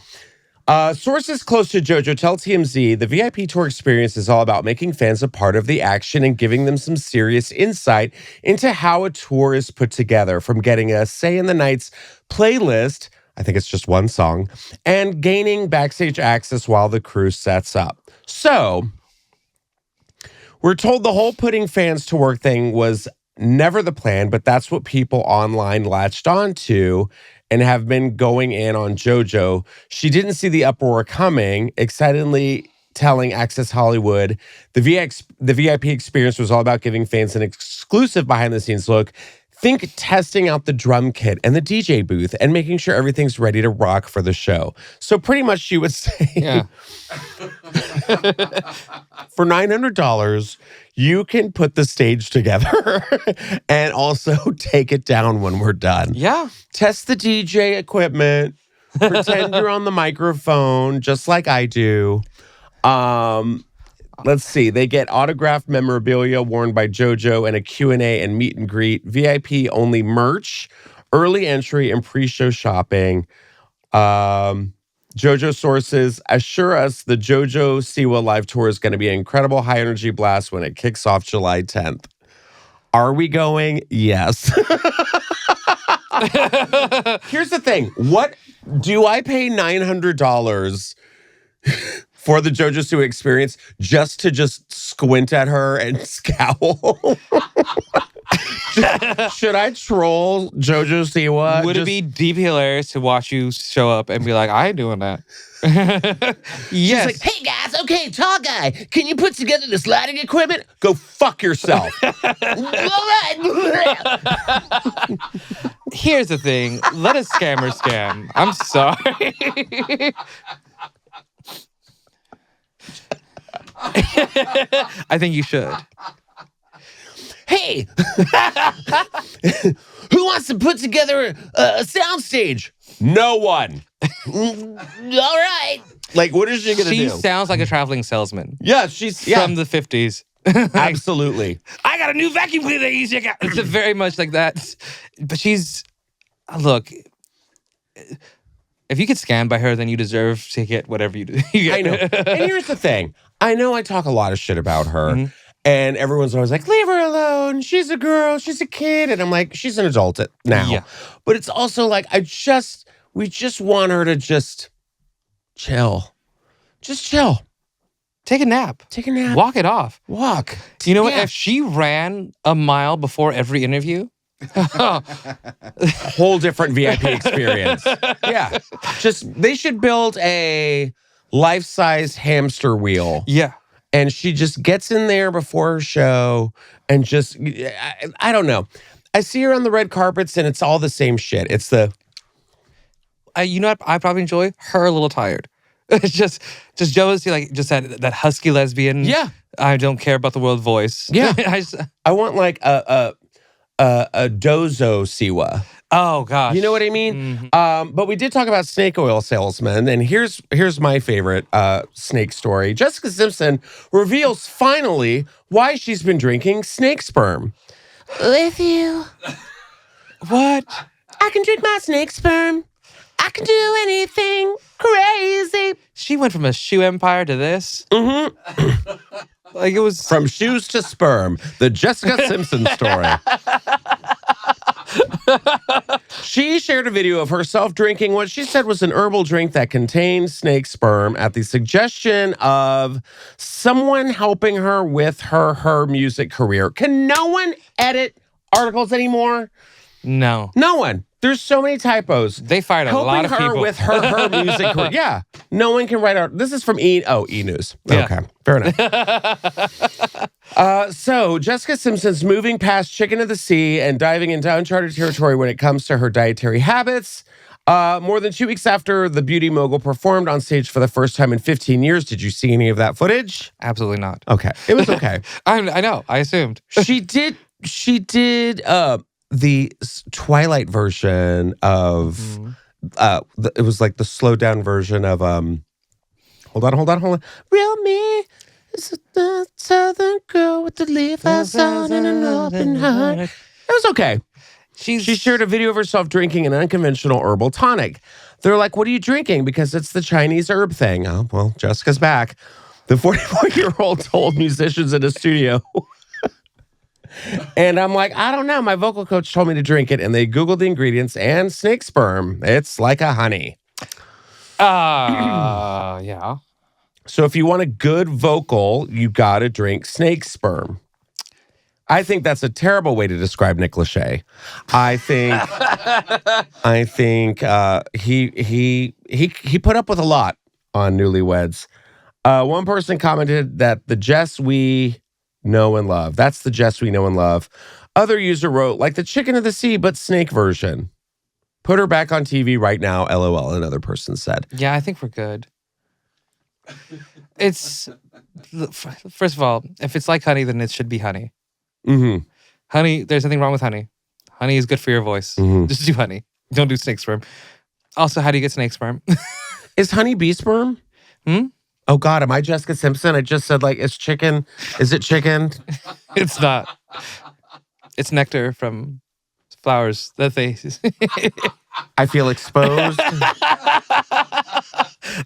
Sources close to JoJo tell TMZ the VIP tour experience is all about making fans a part of the action and giving them some serious insight into how a tour is put together, from getting a Say in the Nights playlist, I think it's just one song, and gaining backstage access while the crew sets up. So, we're told the whole putting fans to work thing was never the plan, but that's what people online latched onto and have been going in on JoJo. She didn't see the uproar coming, excitedly telling Access Hollywood the VIP experience was all about giving fans an exclusive behind-the-scenes look. Think testing out the drum kit and the DJ booth and making sure everything's ready to rock for the show. So pretty much she would say, for $900, you can put the stage together and also take it down when we're done. Yeah. Test the DJ equipment. Pretend you're on the microphone, just like I do. Let's see. They get autographed memorabilia worn by JoJo and a Q&A and meet and greet. VIP only merch, early entry, and pre-show shopping. JoJo sources assure us the Jojo Siwa live tour is going to be an incredible high-energy blast when it kicks off July 10th. Are we going? Yes. Here's the thing. What do I pay $900 for the Jojo Siwa experience just to squint at her and scowl? Should I troll Jojo Siwa? Would it be deep hilarious to watch you show up and be like, I ain't doing that? Yes. She's like, hey guys, okay, tall guy, can you put together this lighting equipment? Go fuck yourself. All right. Here's the thing. Let a scammer scam. I'm sorry. I think you should. Hey, who wants to put together a soundstage? No one. All right. Like, what is she going to do? She sounds like a traveling salesman. Yeah, she's from the 50s. Absolutely. I got a new vacuum cleaner. It's very much like that. But she's, look, if you get scammed by her, then you deserve to get whatever you get. I know. And here's the thing. I know I talk a lot of shit about her. And everyone's always like, leave her alone. She's a girl. She's a kid. And I'm like, she's an adult now. Yeah. But it's also like, we just want her to just chill. Just chill. Take a nap. Take a nap. Walk it off. Walk. You know what? If she ran a mile before every interview, whole different VIP experience. Yeah. They should build a life-size hamster wheel. Yeah. And she just gets in there before her show and just, I don't know. I see her on the red carpets and it's all the same shit. It's you know what I probably enjoy? Her a little tired. It's just jealousy, like just that husky lesbian. Yeah. I don't care about the world voice. Yeah. I want like a Jojo Siwa. Oh gosh. You know what I mean? But we did talk about snake oil salesmen, and here's my favorite snake story. Jessica Simpson reveals finally why she's been drinking snake sperm. With you. What? I can drink my snake sperm. I can do anything crazy. She went from a shoe empire to this. Like it was from shoes to sperm. The Jessica Simpson story. She shared a video of herself drinking what she said was an herbal drink that contained snake sperm at the suggestion of someone helping her with her music career. Can no one edit articles anymore? No. No one. There's so many typos. They fired a lot of people. Helping her with her music career. Yeah. No one can write art. This is from E News. Yeah. Okay. Fair enough. So Jessica Simpson's moving past chicken of the sea and diving into uncharted territory when it comes to her dietary habits. More than 2 weeks after the beauty mogul performed on stage for the first time in 15 years, did you see any of that footage? Absolutely not. Okay. It was okay. I know. I assumed. She did the Twilight version of it was like the slowed down version of hold on. Real me is a southern girl with the Levi's on and an open heart. It was okay. She shared a video of herself drinking an unconventional herbal tonic. They're like, what are you drinking? Because it's the Chinese herb thing. Oh, well, Jessica's back. The 44-year-old told musicians in a studio. And I'm like, I don't know. My vocal coach told me to drink it. And they Googled the ingredients and snake sperm. It's like a honey. Yeah. So if you want a good vocal, you got to drink snake sperm. I think that's a terrible way to describe Nick Lachey. I think he put up with a lot on Newlyweds. One person commented that the Jess we know and love. That's the Jess we know and love. Other user wrote, like the chicken of the sea, but snake version. Put her back on TV right now, LOL, another person said. Yeah, I think we're good. It's, first of all, if it's like honey, then it should be honey. Mm-hmm. Honey, there's nothing wrong with honey. Honey is good for your voice. Mm-hmm. Just do honey. Don't do snake sperm. Also, how do you get snake sperm? Is honey bee sperm? Oh God, am I Jessica Simpson? I just said like, it's chicken. Is it chicken? It's not. It's nectar from flowers that they... I feel exposed.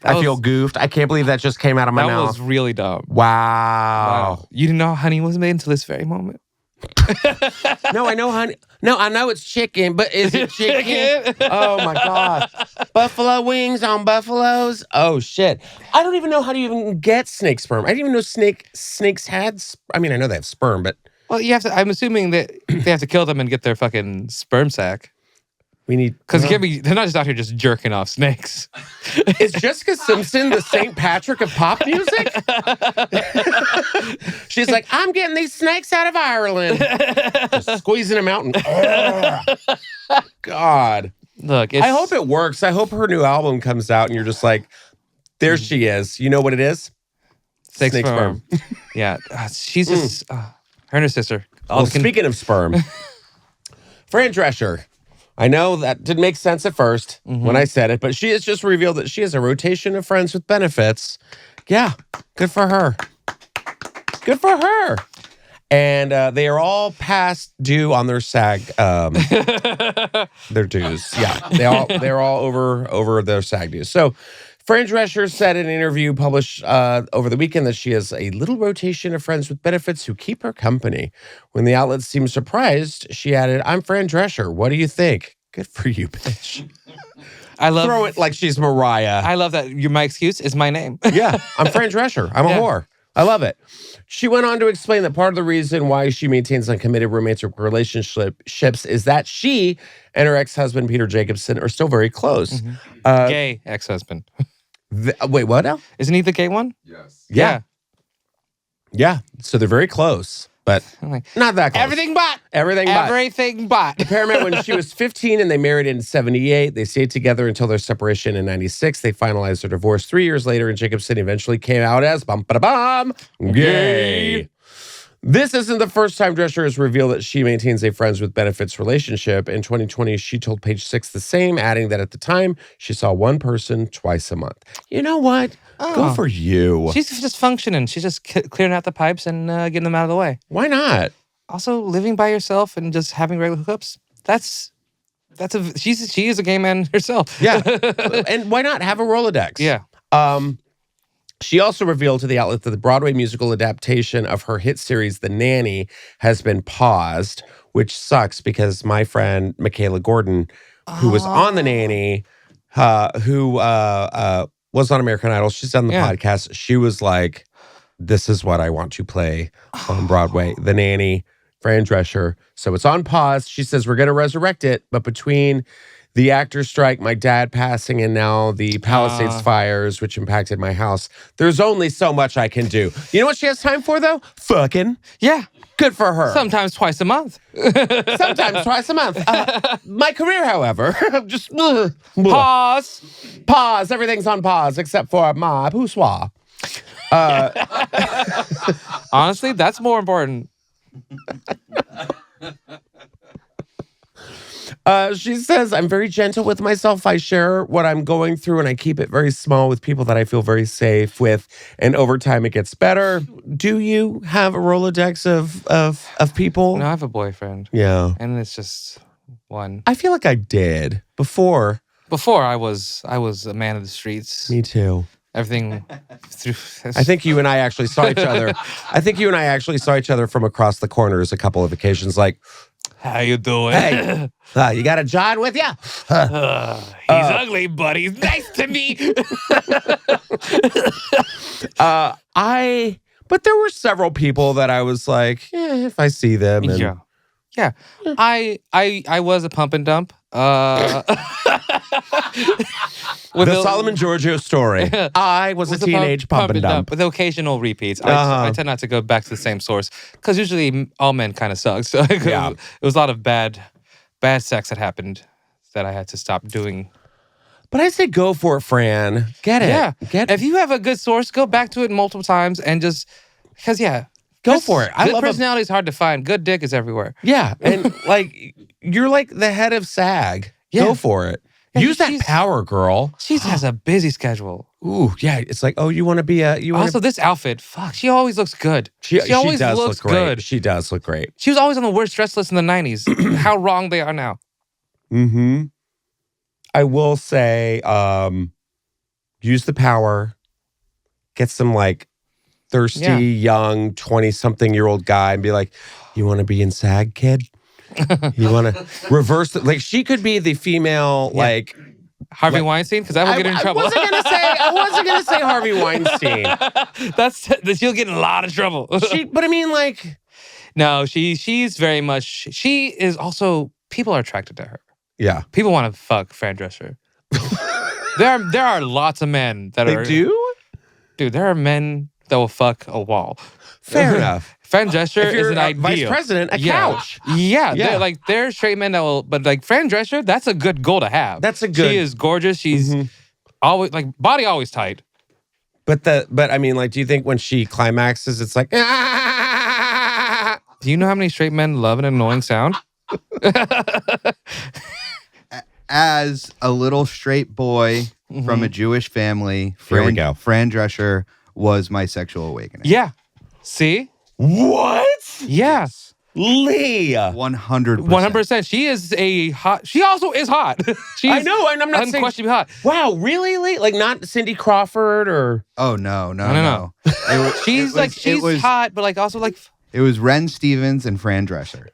I feel goofed. I can't believe that just came out of my mouth. That was really dumb. Wow. You didn't know honey was made until this very moment? No, I know honey. No, I know it's chicken, but is it chicken? Oh my God. Buffalo wings on buffaloes. Oh shit. I don't even know how to even get snake sperm. I didn't even know snakes had, I mean, I know they have sperm, but. Well, you have to, I'm assuming that they have to kill them and get their fucking sperm sac. We need because they're not just out here just jerking off snakes. Is Jessica Simpson the St. Patrick of pop music? She's like, I'm getting these snakes out of Ireland, just squeezing them out, and God. Look, I hope it works. I hope her new album comes out, and you're just like, there she is. You know what it is? Snake sperm. Yeah, she's just her and her sister. Well, speaking of sperm, Fran Drescher. I know that didn't make sense at first when I said it, but she has just revealed that she has a rotation of friends with benefits. Yeah, good for her. Good for her. And they are all past due on their SAG, their dues. Yeah, they're all over their SAG dues. So Fran Drescher said in an interview published over the weekend that she has a little rotation of friends with benefits who keep her company. When the outlet seemed surprised, she added, I'm Fran Drescher. What do you think? Good for you, bitch. Throw it like she's Mariah. I love that. My excuse is my name. Yeah, I'm Fran Drescher. I'm a whore. I love it. She went on to explain that part of the reason why she maintains uncommitted romantic relationships is that she and her ex-husband, Peter Jacobson, are still very close. Gay ex-husband. Wait, what now? Isn't he the gay one? Yes. Yeah. So they're very close, but not that close. Everything but. Everything but. The pair met when she was 15 and they married in 78. They stayed together until their separation in 96. They finalized their divorce 3 years later, and Jacobson eventually came out as gay. This isn't the first time Drescher has revealed that she maintains a friends with benefits relationship. In 2020, she told Page Six the same, adding that at the time, she saw one person twice a month. You know what? Go for you. She's just functioning. She's just clearing out the pipes and getting them out of the way. Why not? Also, living by yourself and just having regular hookups. She is a gay man herself. Yeah. And why not have a Rolodex? Yeah. She also revealed to the outlet that the Broadway musical adaptation of her hit series, The Nanny, has been paused, which sucks because my friend Michaela Gordon, who was on The Nanny, who was on American Idol, she's done the podcast. She was like, this is what I want to play on Broadway. The Nanny, Fran Drescher. So it's on pause. She says, we're going to resurrect it, but between the actor strike, my dad passing, and now the Palisades fires, which impacted my house, there's only so much I can do. You know what she has time for, though? Fucking. Yeah. Good for her. Sometimes twice a month. Sometimes twice a month. My career, however, just... Pause. Everything's on pause except for my poussoir. Honestly, that's more important. She says, I'm very gentle with myself. I share what I'm going through and I keep it very small with people that I feel very safe with. And over time, it gets better. Do you have a Rolodex of people? No, I have a boyfriend. Yeah. And it's just one. I feel like I did before. Before I was a man of the streets. Me too. Everything through. I think you and I actually saw each other. From across the corners a couple of occasions. Like, how you doing? Hey, you got a John with you? He's ugly, but he's nice to me. But there were several people that I was like, if I see them. And, yeah. I was a pump and dump. The Solomon Georgio story. I was a teenage pump and dump. With occasional repeats. I tend not to go back to the same source because usually all men kind of suck. So it was a lot of bad sex that happened that I had to stop doing. But I say go for it, Fran. Get it. Yeah. If you have a good source, go back to it multiple times and just because go for it. Good personality is hard to find. Good dick is everywhere. Yeah, and like you're like the head of SAG. Yeah. Go for it. Yeah, use that power, girl. She has a busy schedule. Ooh, yeah. It's like, oh, you want to be Also, this outfit, fuck, she always looks good. She always does look great. Good. She does look great. She was always on the worst dress list in the 90s. How wrong they are now. Mm-hmm. I will say, use the power. Get some like thirsty, young, 20-something-year-old guy and be like, you want to be in SAG, kid? You want to reverse it? Like, she could be the female, like... Harvey Weinstein? Because I will get in trouble. I wasn't gonna say Harvey Weinstein. She'll get in a lot of trouble. But I mean, like... No, she's very much... She is also... People are attracted to her. Yeah. People want to fuck Fran Drescher. there are lots of men that They are... do? Dude, there are men that will fuck a wall. Fair enough. Fran Drescher is an ideal. Vice president, couch. Yeah. They're straight men that will... But like Fran Drescher, that's a good goal to have. That's a good... She is gorgeous. She's always... Like, body always tight. But I mean, like, do you think when she climaxes, it's like... Do you know how many straight men love an annoying sound? As a little straight boy from a Jewish family, Here we go. Fran Drescher was my sexual awakening. Yeah. See? What? Yeah. Lee. 100%. 100%. She is a hot... She also is hot. She's I know, and I'm not saying... unquestionably hot. Wow, really, Lee? Like, not Cindy Crawford or... Oh, no. She's hot, but like also like... It was Ren Stevens and Fran Drescher.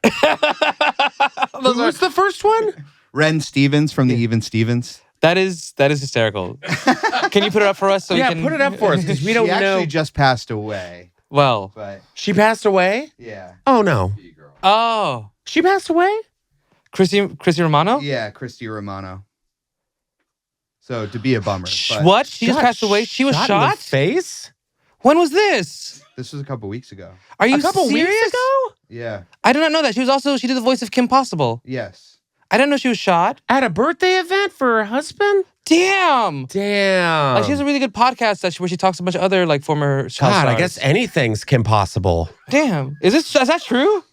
Who was the first one? Ren Stevens from the Even Stevens. That is hysterical. Can you put it up for us so we can... put it up for us because we don't know. She actually just passed away. Well, But She passed away? yeah. Oh, no. oh, She passed away? Chrissy Romano? Yeah, Christy Romano. So to be a bummer. But What? She just passed away? She was in the shot? face? When was this? This was a couple weeks ago. Are you A couple serious? weeks ago? Yeah. I did not know that. She did the voice of Kim Possible. Yes. I didn't know she was shot. At a birthday event for her husband? Damn. Damn. Like she has a really good podcast where she talks to a bunch of other like former child God, stars. I guess anything's Kim Possible. Damn. Is that true?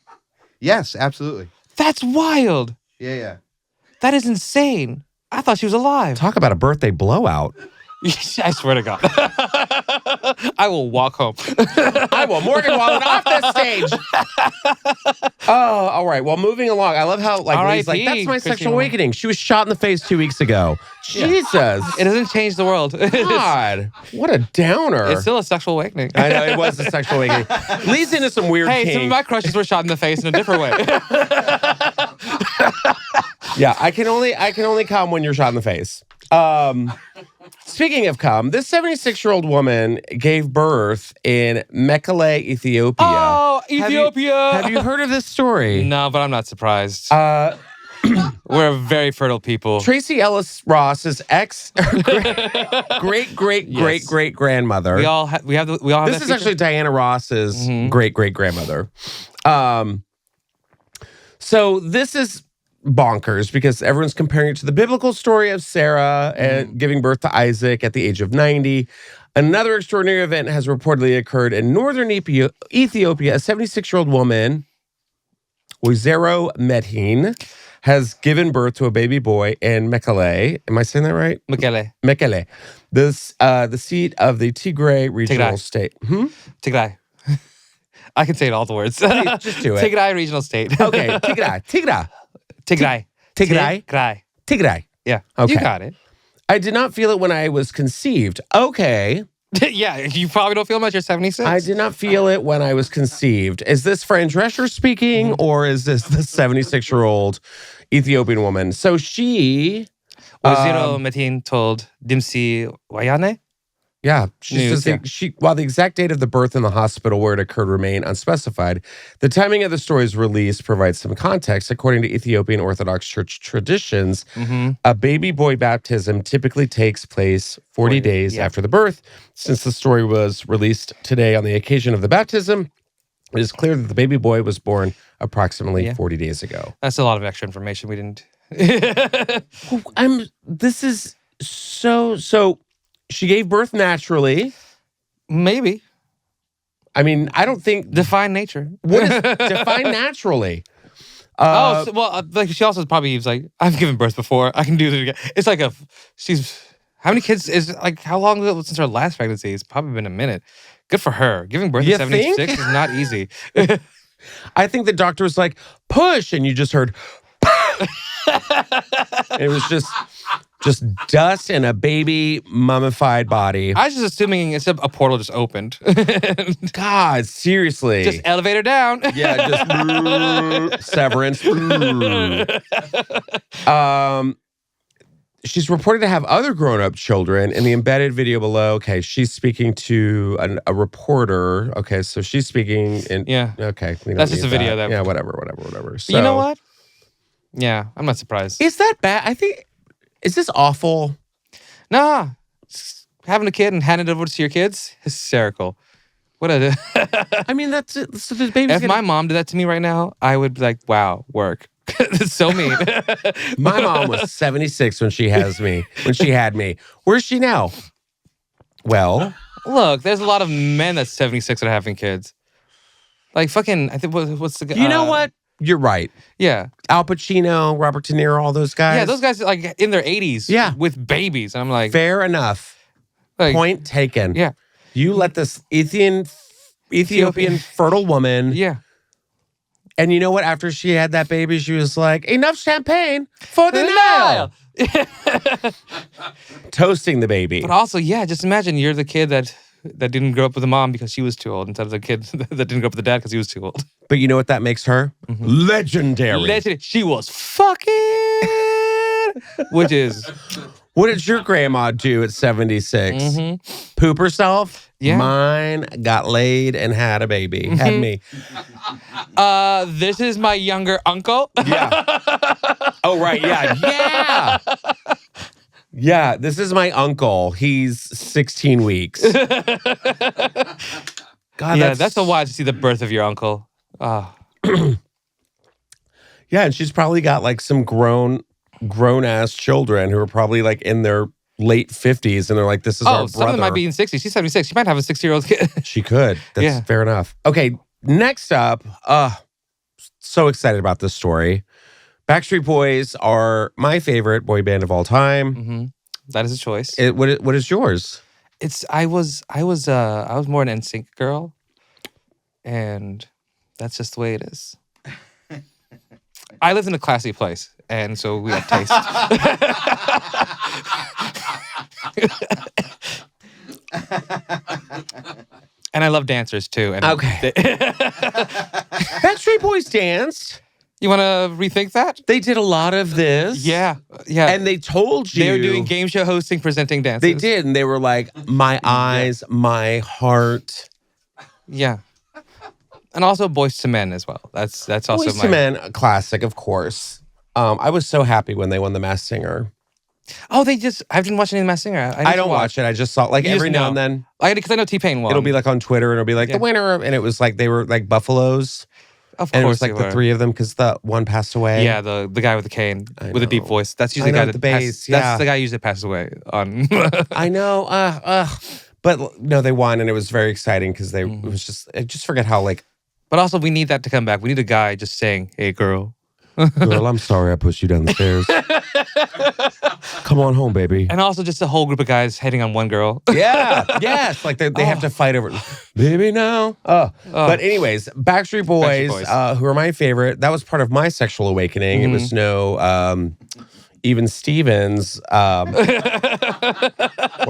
Yes, absolutely. That's wild. Yeah. That is insane. I thought she was alive. Talk about a birthday blowout. I swear to God. I will walk home. I will Morgan Wallen off this stage. Oh, all right. Well, moving along. I love how he's like, that's my sexual awakening. She was shot in the face 2 weeks ago. Jesus. It doesn't change the world. God. What a downer. It's still a sexual awakening. I know, it was a sexual awakening. Leads into some weird Hey, kinks. some of my crushes were shot in the face in a different way. Yeah, I can only come when you're shot in the face. Speaking of cum, this 76-year-old woman gave birth in Maclean, Ethiopia. Oh, Ethiopia! Have you heard of this story? No, but I'm not surprised. We're a very fertile people. Tracy Ellis Ross's great grandmother. We all have This that is actually Diana Ross's great grandmother. So this is bonkers because everyone's comparing it to the biblical story of Sarah and giving birth to Isaac at the age of 90. Another extraordinary event has reportedly occurred in northern Ethiopia. A 76-year-old woman, Wizero Medhin, has given birth to a baby boy in Mekelle. Am I saying that right? Mekelle. This, the seat of the Tigray regional state. Tigray. I can say it all the words. Please, just do it. Tigray regional state. Okay, Tigray. Yeah, Okay. you got it. I did not feel it when I was conceived. Okay. Yeah, you probably don't feel much. You're 76. I did not feel it when I was conceived. Is this Fran Drescher speaking or is this the 76-year-old Ethiopian woman? So she... Waziro Metin told Dimsi Wayane. Yeah, she says while the exact date of the birth in the hospital where it occurred remain unspecified, the timing of the story's release provides some context. According to Ethiopian Orthodox Church traditions, a baby boy baptism typically takes place 40 days after the birth. Since the story was released today on the occasion of the baptism, it is clear that the baby boy was born approximately 40 days ago. That's a lot of extra information we didn't. This is so. She gave birth naturally. Maybe. I mean, I don't think... Define nature. What is define naturally? Like she also probably was like, I've given birth before. I can do it again. It's like how many kids is like, how long ago since her last pregnancy? It's probably been a minute. Good for her. Giving birth at 76 is not easy. I think the doctor was like, push, and you just heard... It was just dust and a baby mummified body. I was just assuming it's a portal just opened. God, seriously. Just elevator down. Yeah, just severance. She's reported to have other grown-up children. In the embedded video below, okay, she's speaking to a reporter. Okay, so she's speaking in... Yeah. Okay. That's just a video. Yeah, whatever. So, you know what? Yeah, I'm not surprised. Is that bad? I think, is this awful? Nah, having a kid and handing it over to your kids, hysterical. What a. I mean, that's it. So the baby's If my mom did that to me right now, I would be like, wow, work. That's so mean. My mom was 76 when she had me. Where's she now? Well, look, there's a lot of men that's 76 that are having kids. Like fucking, I think what's the? You know what? You're right. Yeah, Al Pacino, Robert De Niro, all those guys. yeah, those guys are like in their 80s. Yeah, with babies. And I'm like, fair enough. like, Point taken. Yeah, you let this Ethiopian fertile woman. Yeah. And you know what? After she had that baby, she was like, enough champagne for the Nile. Toasting the baby. But also, yeah, just imagine you're the kid that didn't grow up with a mom because she was too old instead of the kid that didn't grow up with a dad because he was too old. But you know what that makes her? Mm-hmm. Legendary. She was fucking, which is... What did your grandma do at 76? Mm-hmm. Poop herself? Yeah. Mine got laid and had a baby. Mm-hmm. Had me. This is my younger uncle. Yeah. Oh, right. Yeah. Yeah. Yeah. This is my uncle. He's 16 weeks. God, yeah, that's a while to see the birth of your uncle. Yeah, and she's probably got like some grown-ass children who are probably like in their late 50s, and they're like, this is our brother. Some of them might be in 60s. She's 76. She might have a 60-year-old kid. She could. That's fair enough. Okay, next up, so excited about this story. Backstreet Boys are my favorite boy band of all time. Mm-hmm. That is a choice. What is yours? I was more an NSYNC girl, and that's just the way it is. I lived in a classy place, and so we had taste. And I love dancers too. And okay. Backstreet Boys danced. You want to rethink that? They did a lot of this. Yeah. Yeah. And they told you. They were doing game show hosting, presenting dances. They did. And they were like, my eyes, my heart. Yeah. And also Boys to Men as well. That's also Boys to Men, a classic, of course. I was so happy when they won The Masked Singer. Oh, I didn't watch any of The Masked Singer. I don't watch it. I just saw like every now and then. Because I know T-Pain won. It'll be like on Twitter and it'll be like the winner. And it was like they were like buffaloes. Of course, and it was like the three of them because the one passed away. Yeah, the guy with the cane with a deep voice. That's usually the guy that bass. That's the guy usually passed away on. I know. But no, they won, and it was very exciting because it was just. I just forget how like. But also, we need that to come back. We need a guy just saying, "Hey, girl." Girl, I'm sorry I pushed you down the stairs. Come on home, baby. And also just a whole group of guys heading on one girl. Yeah, yes. Like they have to fight over it. Baby, no. But anyways, Backstreet Boys, who are my favorite, that was part of my sexual awakening. Mm-hmm. It was no even Stevens or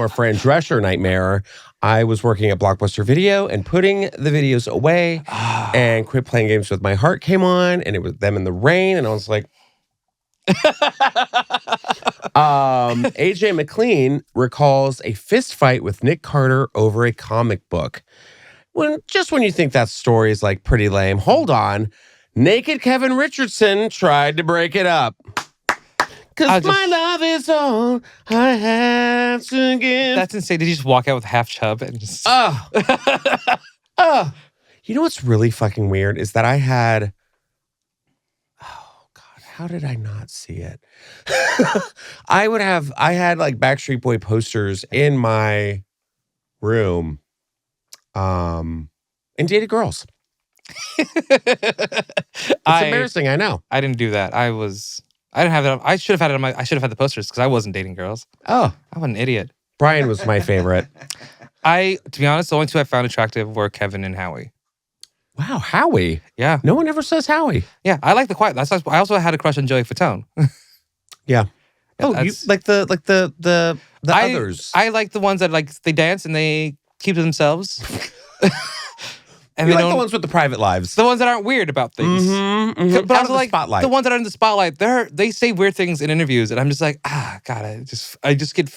Fran Drescher nightmare. I was working at Blockbuster Video and putting the videos away and quit playing games with my heart came on, and it was them in the rain, and I was like, AJ Maclean recalls a fist fight with Nick Carter over a comic book. When you think that story is like pretty lame, hold on. Naked Kevin Richardson tried to break it up. Because my love is all I have to give. That's insane. Did you just walk out with half chub and just... You know what's really fucking weird is that I had... Oh, God. How did I not see it? I had like Backstreet Boy posters in my room and dated girls. It's embarrassing, I know. I didn't do that. I didn't have that. I should have had it on I should have had the posters because I wasn't dating girls. Oh. I'm an idiot. Brian was my favorite. To be honest, the only two I found attractive were Kevin and Howie. Wow, Howie. Yeah. No one ever says Howie. Yeah, I like the quiet. I also had a crush on Joey Fatone. Yeah. Oh, you like the others. I like the ones that like they dance and they keep to themselves. And you like the ones with the private lives. The ones that aren't weird about things. Mm-hmm, mm-hmm. But also like spotlight. The ones that are in the spotlight, they say weird things in interviews, and I'm just like, God, I just get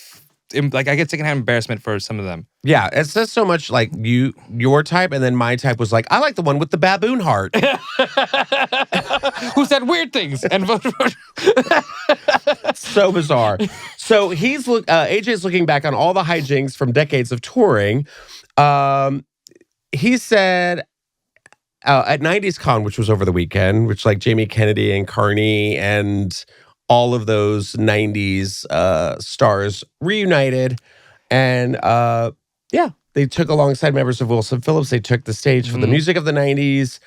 like I get secondhand embarrassment for some of them. Yeah, it's just so much like your type, and then my type was like, I like the one with the baboon heart. Who said weird things and voted for. So bizarre. So AJ's looking back on all the hijinks from decades of touring. He said at 90s Con, which was over the weekend, which like Jamie Kennedy and Carney and all of those 90s stars reunited. And they took alongside members of Wilson Phillips. They took the stage for the music of the 90s.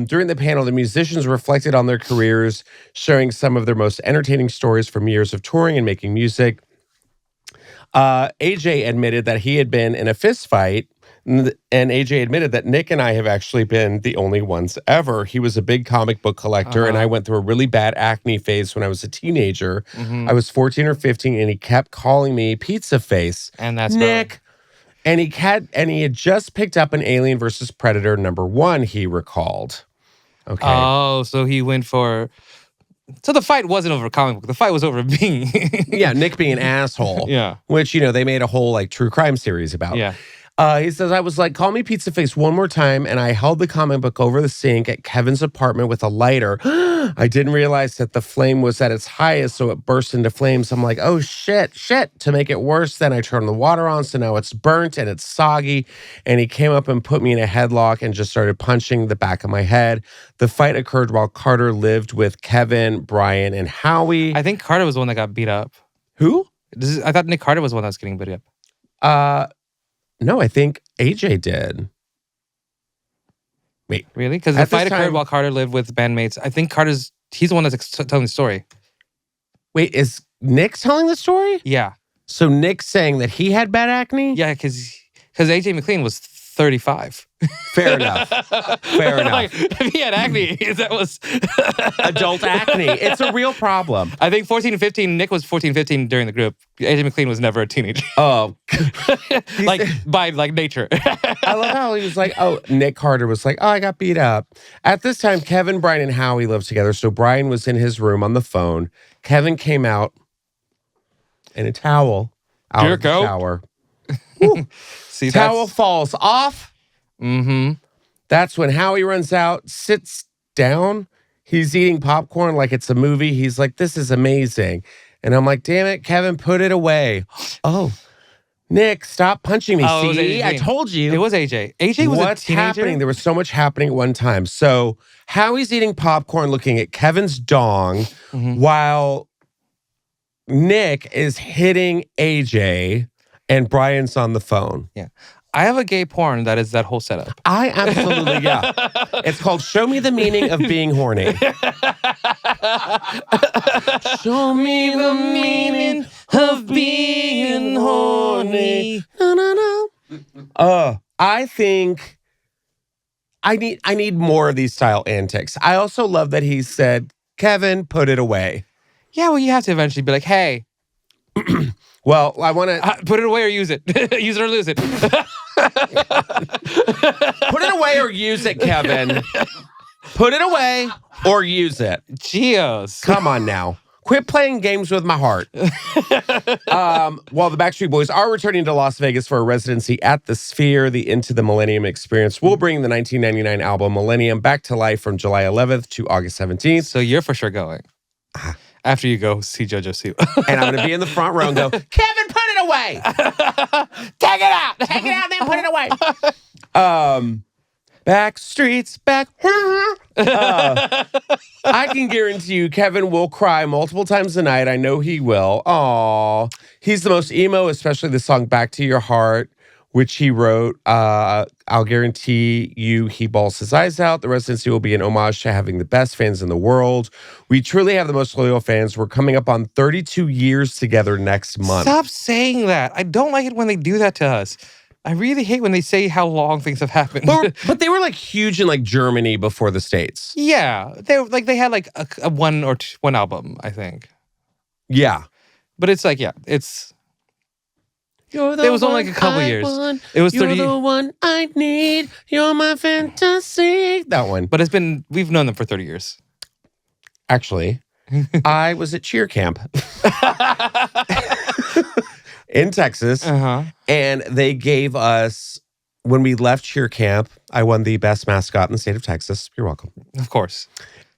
During the panel, the musicians reflected on their careers, sharing some of their most entertaining stories from years of touring and making music. AJ admitted that he had been in a fist fight, and AJ admitted that Nick and I have actually been the only ones ever. He was a big comic book collector, and I went through a really bad acne phase when I was a teenager. I was 14 or 15, and he kept calling me Pizza Face. And that's Nick. And he had just picked up an Alien versus Predator #1, he recalled. Okay. Oh, so he went for... So the fight wasn't over a comic book. The fight was over being... Yeah, Nick being an asshole. Yeah. Which, they made a whole like true crime series about. Yeah. He says, I was like, call me Pizza Face one more time. And I held the comic book over the sink at Kevin's apartment with a lighter. I didn't realize that the flame was at its highest, so it burst into flames. I'm like, oh, shit. To make it worse, then I turned the water on, so now it's burnt and it's soggy. And he came up and put me in a headlock and just started punching the back of my head. The fight occurred while Carter lived with Kevin, Brian, and Howie. I think Carter was the one that got beat up. Who? I thought Nick Carter was the one that was getting beat up. No, I think AJ did. Wait. Really? Because the fight occurred while Carter lived with bandmates. I think he's the one that's telling the story. Wait, is Nick telling the story? Yeah. So Nick's saying that he had bad acne? Yeah, because AJ Maclean was 35. Fair enough. Fair enough. Like, if he had acne, that was... Adult acne. It's a real problem. I think 14 and 15, Nick was 14, 15 during the group. AJ Maclean was never a teenager. Oh. Like, by like nature. I love how he was like, Nick Carter was like, I got beat up. At this time, Kevin, Brian, and Howie lived together. So Brian was in his room on the phone. Kevin came out in a towel out of the shower. See, towel falls off. Mm-hmm. That's when Howie runs out, sits down. He's eating popcorn like it's a movie. He's like, this is amazing. And I'm like, damn it, Kevin, put it away. Oh, Nick, stop punching me. See, I told you. It was AJ. AJ was What's a teenager? happening? There was so much happening at one time. So Howie's eating popcorn looking at Kevin's dong while Nick is hitting AJ and Brian's on the phone. Yeah. I have a gay porn that is that whole setup. I absolutely, yeah. It's called Show Me the Meaning of Being Horny. Show me the meaning of being horny. No. I think I need more of these style antics. I also love that he said, Kevin, put it away. Yeah, well, you have to eventually be like, hey. Well, I want to... put it away or use it. Use it or lose it. Put it away or use it, Kevin. Put it away or use it. Geos. Come on now. Quit playing games with my heart. While the Backstreet Boys are returning to Las Vegas for a residency at the Sphere, the Into the Millennium experience will bring the 1999 album Millennium back to life from July 11th to August 17th. So you're for sure going. After you go see Jojo Siwa. And I'm going to be in the front row and go, Kevin, put it away. Take it out. Take it out and then put it away. Back streets, back. I can guarantee you Kevin will cry multiple times a night. I know he will. Aw. He's the most emo, especially the song Back to Your Heart, which he wrote. I'll guarantee you he bawls his eyes out. The residency will be an homage to having the best fans in the world. We truly have the most loyal fans. We're coming up on 32 years together next month. Stop saying that. I don't like it when they do that to us. I really hate when they say how long things have happened. But they were like huge in like Germany before the States. Yeah. They had like a one album, I think. Yeah. But it's like, yeah, it's... It was only like a couple years. It was 30. You're the one I need. You're my fantasy. That one. But we've known them for 30 years. Actually, I was at cheer camp. in Texas. And they gave us, when we left cheer camp, I won the best mascot in the state of Texas. You're welcome. Of course.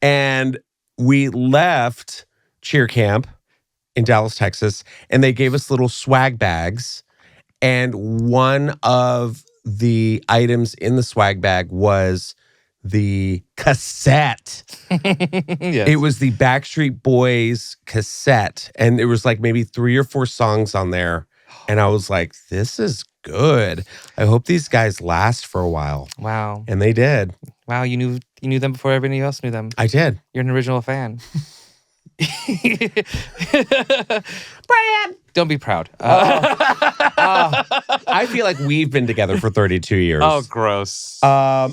And we left cheer camp in Dallas, Texas, and they gave us little swag bags. And one of the items in the swag bag was the cassette. Yes. It was the Backstreet Boys cassette. And it was like maybe 3 or 4 songs on there. And I was like, this is good. I hope these guys last for a while. Wow. And they did. Wow, you knew them before everybody else knew them. I did. You're an original fan. Brad! Don't be proud. I feel like we've been together for 32 years. Oh, gross.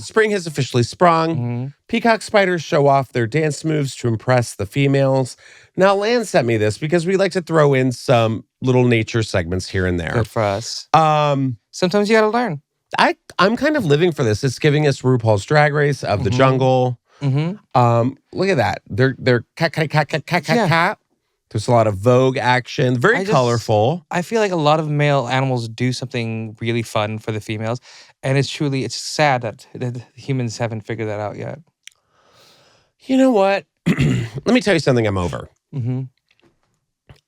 Spring has officially sprung. Peacock spiders show off their dance moves to impress the females. Now, Lan sent me this because we like to throw in some little nature segments here and there. Good for us. Sometimes you got to learn. I'm kind of living for this. It's giving us RuPaul's Drag Race of the jungle. Look at that. They're cat. There's a lot of Vogue action. Very colorful. I feel like a lot of male animals do something really fun for the females. And it's sad that humans haven't figured that out yet. You know what? Let me tell you something I'm over.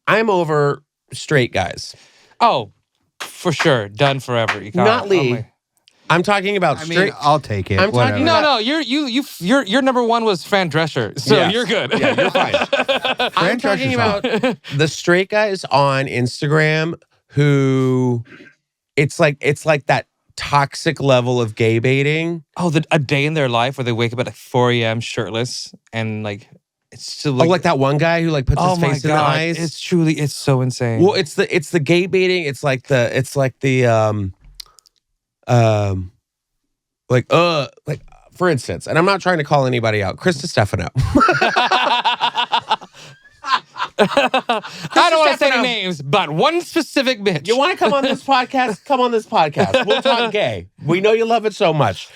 I'm over straight guys. Oh, for sure. Done forever. You Not Lee. I'm talking about I straight. mean, I'll take it. I'm talking about, No. Your number one was Fran Drescher, so Yes. you're good. Yeah, you're fine. I'm talking about the straight guys on Instagram who it's like that toxic level of gay baiting. Oh, a day in their life where they wake up at like 4 a.m. shirtless and like it's still like that one guy who like puts his face in the eyes. It's so insane. Well, it's the gay baiting. It's like the for instance, and I'm not trying to call anybody out, Chris Stefano. I don't want to say any names, but one specific bitch. You want to come on this podcast? Come on this podcast. We'll talk gay. We know you love it so much.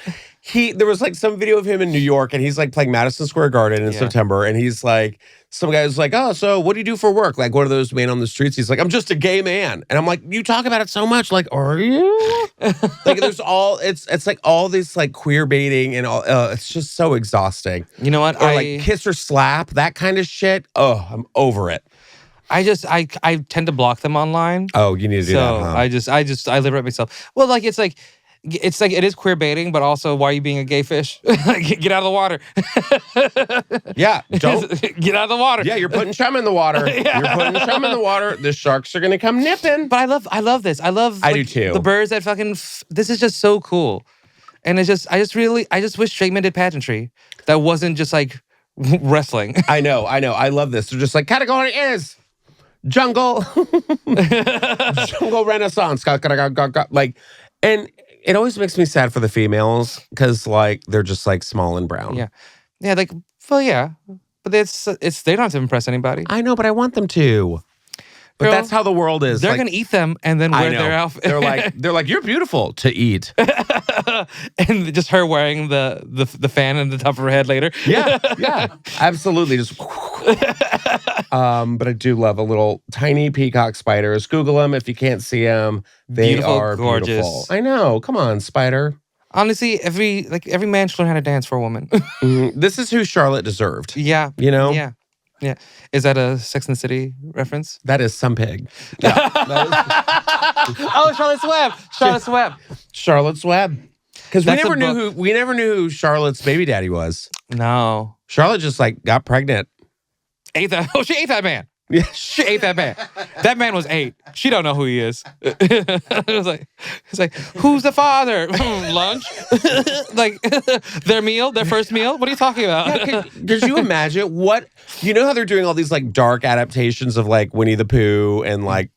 There was like some video of him in New York, and he's like playing Madison Square Garden in September, and he's like, some guy was like, oh, so what do you do for work? Like, what are those men on the streets? He's like, I'm just a gay man. And I'm like, you talk about it so much. Like, are you? Like, there's it's like all this like queer baiting and all. It's just so exhausting. You know what? Or like kiss or slap, that kind of shit. Oh, I'm over it. I tend to block them online. Oh, you need to do that, huh? I liberate myself. Well, like it's like it is queer baiting, but also why are you being a gay fish? Get out of the water. Yeah, don't get out of the water. Yeah, you're putting chum in the water. Yeah. You're putting chum in the water. The sharks are gonna come nipping. But I love this. I do too. The birds that fucking. This is just so cool, and I just wish straight men did pageantry that wasn't just like wrestling. I know. I love this. They're just like category is jungle, jungle renaissance. Like, and it always makes me sad for the females because like they're just like small and brown. Yeah. Like, well, yeah, but it's they don't have to impress anybody. I know, but I want them to. But Girl, that's how the world is. They're like, gonna eat them and then wear their outfit. They're like you're beautiful to eat. And just her wearing the fan in the top of her head later. Yeah, absolutely. Just. But I do love a little tiny peacock spiders. Google them if you can't see them. They are gorgeous. Beautiful. I know. Come on, spider. Honestly, every man should learn how to dance for a woman. This is who Charlotte deserved. Yeah. You know? Yeah. Is that a Sex and the City reference? That is some pig. Yeah. Oh, Charlotte's Web. Charlotte's Web. Because we never knew who Charlotte's baby daddy was. No. Charlotte just like got pregnant. She ate that man. Yeah. She ate that man. That man was 8. She don't know who he is. It's like, who's the father? Lunch? Like, their first meal? What are you talking about? Yeah, could you imagine you know how they're doing all these like dark adaptations of like Winnie the Pooh and like,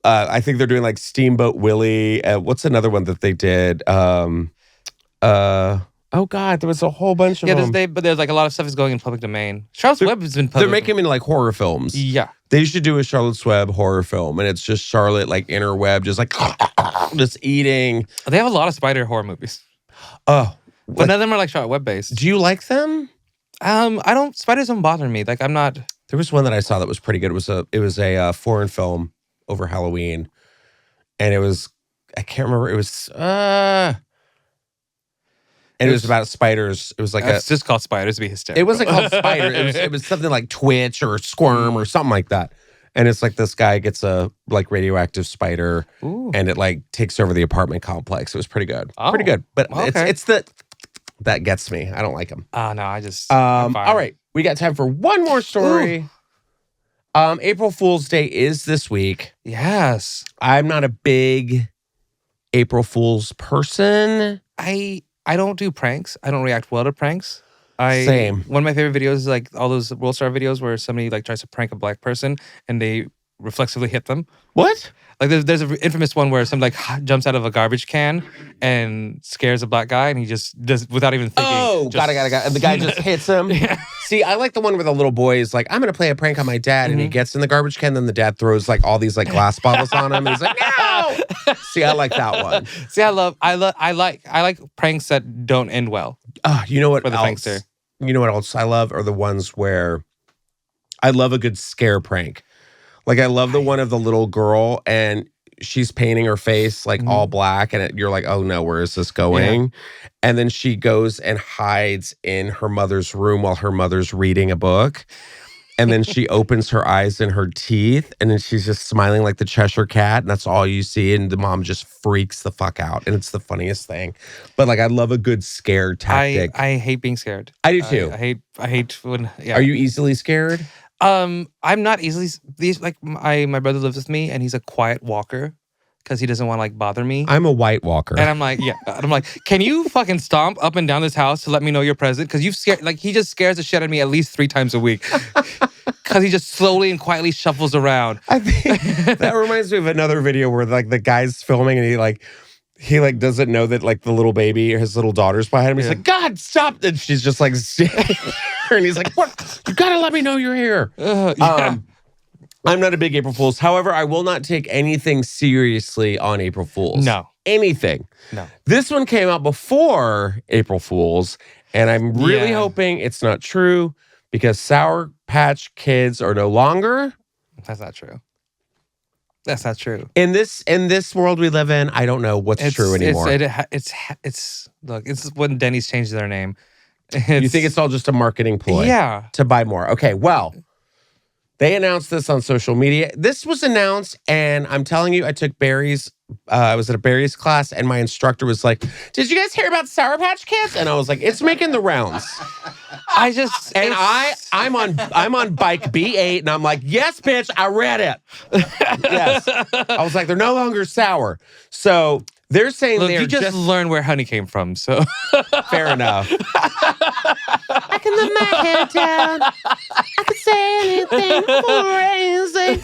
I think they're doing like Steamboat Willie. What's another one that they did? Oh God, there was a whole bunch of them. But there's like a lot of stuff is going in public domain. Charlotte's Web has been public. They're making them into like horror films. Yeah. They should do a Charlotte's Web horror film, and it's just Charlotte like in her web, just like just eating. They have a lot of spider horror movies. Oh, but none of them are like Charlotte Web based. Do you like them? Spiders don't bother me. Like I'm not. There was one that I saw that was pretty good. It was a foreign film over Halloween. and I can't remember. It was and it was about spiders. It was like it's just called Spiders to be hysterical. It wasn't called Spider. It was something like Twitch or Squirm or something like that. And it's like this guy gets a like radioactive spider, and it like takes over the apartment complex. It was pretty good, pretty good. But it's that gets me. I don't like them. Oh no, I just. All right, we got time for one more story. April Fool's Day is this week. Yes, I'm not a big April Fool's person. I don't do pranks. I don't react well to pranks. Same. One of my favorite videos is like all those World Star videos where somebody like tries to prank a black person and they reflexively hit them. What? Like there's an infamous one where somebody like jumps out of a garbage can and scares a black guy and he just does without even thinking. Oh, got it. And the guy just hits him. Yeah. See, I like the one where the little boy is like, I'm going to play a prank on my dad. And he gets in the garbage can. Then the dad throws like all these like glass bottles on him. And he's like, no. See, I like that one. See, I like pranks that don't end well. You know what for the else? prankster. You know what else I love are the ones where I love a good scare prank. Like I love the one of the little girl and she's painting her face like all black and you're like, oh no, where is this going? Yeah. And then she goes and hides in her mother's room while her mother's reading a book. And then she opens her eyes and her teeth and then she's just smiling like the Cheshire Cat. And that's all you see. And the mom just freaks the fuck out. And it's the funniest thing. But like, I love a good scare tactic. I hate being scared. I do too. I hate when, yeah. Are you easily scared? I'm not easily, my brother lives with me and he's a quiet walker because he doesn't want to like bother me. I'm a white walker. And I'm like, can you fucking stomp up and down this house to let me know you're present? Because he just scares the shit out of me at least 3 times a week. Because he just slowly and quietly shuffles around. I think that reminds me of another video where like the guy's filming and he doesn't know that like the little baby or his little daughter's behind him. He's like, God, stop. And she's just like, and he's like, what? You gotta let me know you're here. Yeah. I'm not a big April Fool's. However, I will not take anything seriously on April Fool's. No. Anything. No. This one came out before April Fool's, and I'm really hoping it's not true because Sour Patch Kids are no longer. That's not true. That's not true. In this world we live in, I don't know what's true anymore. It's when Denny's changed their name. You think it's all just a marketing ploy? Yeah. To buy more. Okay, well, they announced this on social media. This was announced, and I'm telling you, I took Barry's. I was at a Barry's class, and my instructor was like, "Did you guys hear about Sour Patch Kids?" And I was like, "It's making the rounds." I'm on bike B8, and I'm like, "Yes, bitch, I read it." Yes, I was like, "They're no longer sour." So they're saying you just learned where honey came from. So fair enough. I can let my head down. I can say anything crazy.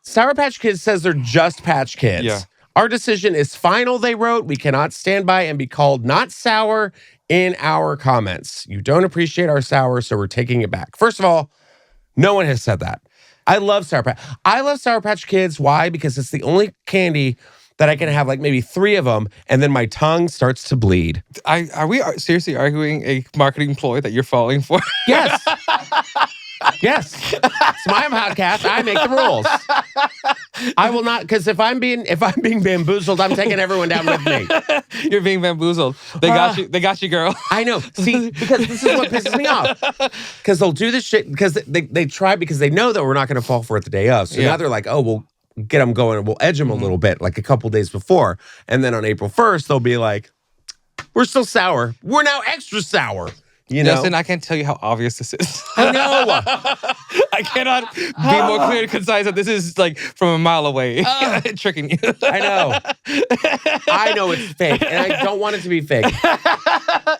Sour Patch Kids says they're just Patch Kids. Yeah. Our decision is final, they wrote. We cannot stand by and be called not sour in our comments. You don't appreciate our sour, so we're taking it back. First of all, no one has said that. I love Sour Patch. I love Sour Patch Kids. Why? Because it's the only candy that I can have like maybe 3 of them, and then my tongue starts to bleed. Are we seriously arguing a marketing ploy that you're falling for? Yes. Yes. It's my podcast. I make the rules. I will not, because if I'm being bamboozled, I'm taking everyone down with me. You're being bamboozled. They got you. They got you, girl. I know. See, because this is what pisses me off. Because they'll do this shit because they try because they know that we're not going to fall for it the day of. So now they're like, oh, we'll get them going and we'll edge them a little bit, like a couple days before. And then on April 1st, they'll be like, we're still sour. We're now extra sour. You know? Justin, I can't tell you how obvious this is. I know. I cannot be more clear and concise that this is like from a mile away tricking you. I know. I know it's fake, and I don't want it to be fake.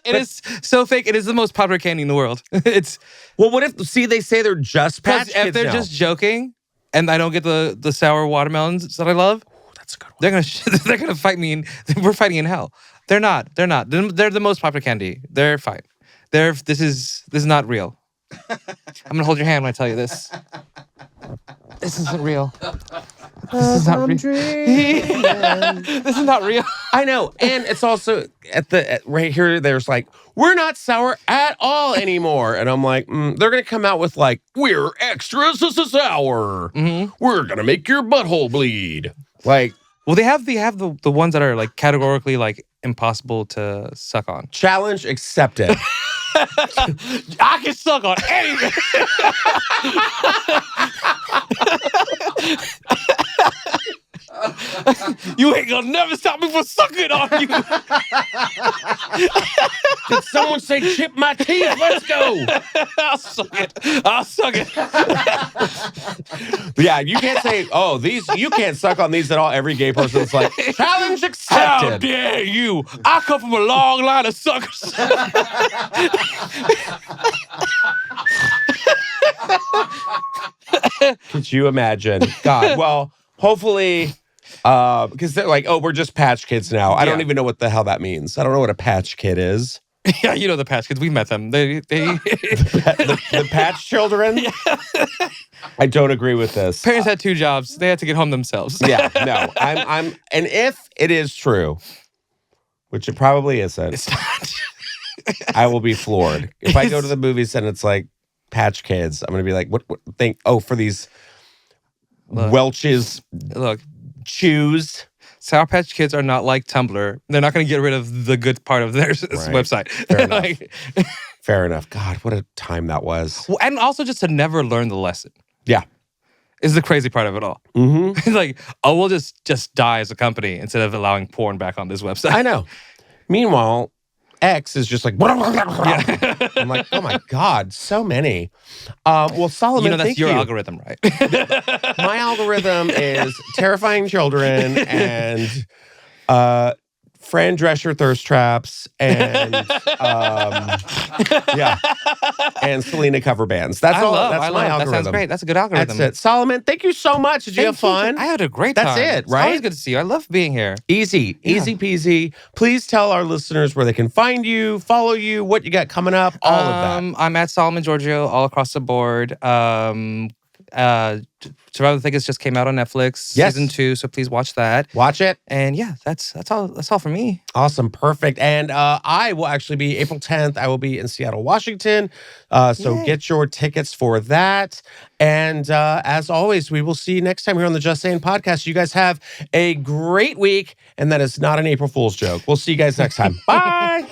It is so fake. It is the most popular candy in the world. It's what if they say they're just Patch Kids if they're now. just joking, and I don't get the sour watermelons that I love. Ooh, that's a good one. They're gonna fight me. We're fighting in hell. They're not. They're the most popular candy. They're fine. This is not real. I'm gonna hold your hand when I tell you this. This isn't real. This is not real. This is not real. I know. And it's also right here, there's like, we're not sour at all anymore. And I'm like, they're going to come out with like, we're extra sour. We're going to make your butthole bleed. Like, well, they have the ones that are like categorically like impossible to suck on. Challenge accepted. I can suck on anything. You ain't gonna never stop me from sucking on you. Did someone say chip my teeth? Let's go. I'll suck it. Yeah, you can't say, you can't suck on these at all. Every gay person's like, challenge accepted. How dare you? I come from a long line of suckers. Could you imagine? God, well, hopefully, because they're like, we're just patch kids now. I don't even know what the hell that means. I don't know what a patch kid is. Yeah, you know the patch kids. We met them. They the patch children? Yeah. I don't agree with this. Parents had 2 jobs. They had to get home themselves. Yeah, no. And if it is true, which it probably isn't, it's not. I will be floored. If I go to the movies and it's like patch kids, I'm going to be like, what for these Welch's chews. Sour Patch Kids are not like Tumblr. They're not going to get rid of the good part of their website. Fair enough. Fair enough. God, what a time that was. Well, and also just to never learn the lesson. Yeah. Is the crazy part of it all. Mm-hmm. It's like, we'll just die as a company instead of allowing porn back on this website. I know. Meanwhile, X is just like, I'm like, oh my God, so many. Well, Solomon, you know, that's your algorithm, right? My algorithm is terrifying children and Fran Drescher thirst traps and and Selena cover bands. That's all. That's my algorithm. That sounds great. That's a good algorithm. That's it. Solomon, thank you so much. Did you have fun? I had a great time. That's it, right? It's always good to see you. I love being here. Easy peasy. Please tell our listeners where they can find you, follow you, what you got coming up, all of that. I'm at Solomon Georgio all across the board. Survival the Thickest just came out on Netflix, season 2, so please watch that. Watch it. And yeah, that's all for me. Awesome, perfect. And I will actually be April 10th. I will be in Seattle, Washington. So get your tickets for that. And as always, we will see you next time here on the Just Saying podcast. You guys have a great week, and that is not an April Fool's joke. We'll see you guys next time. Bye.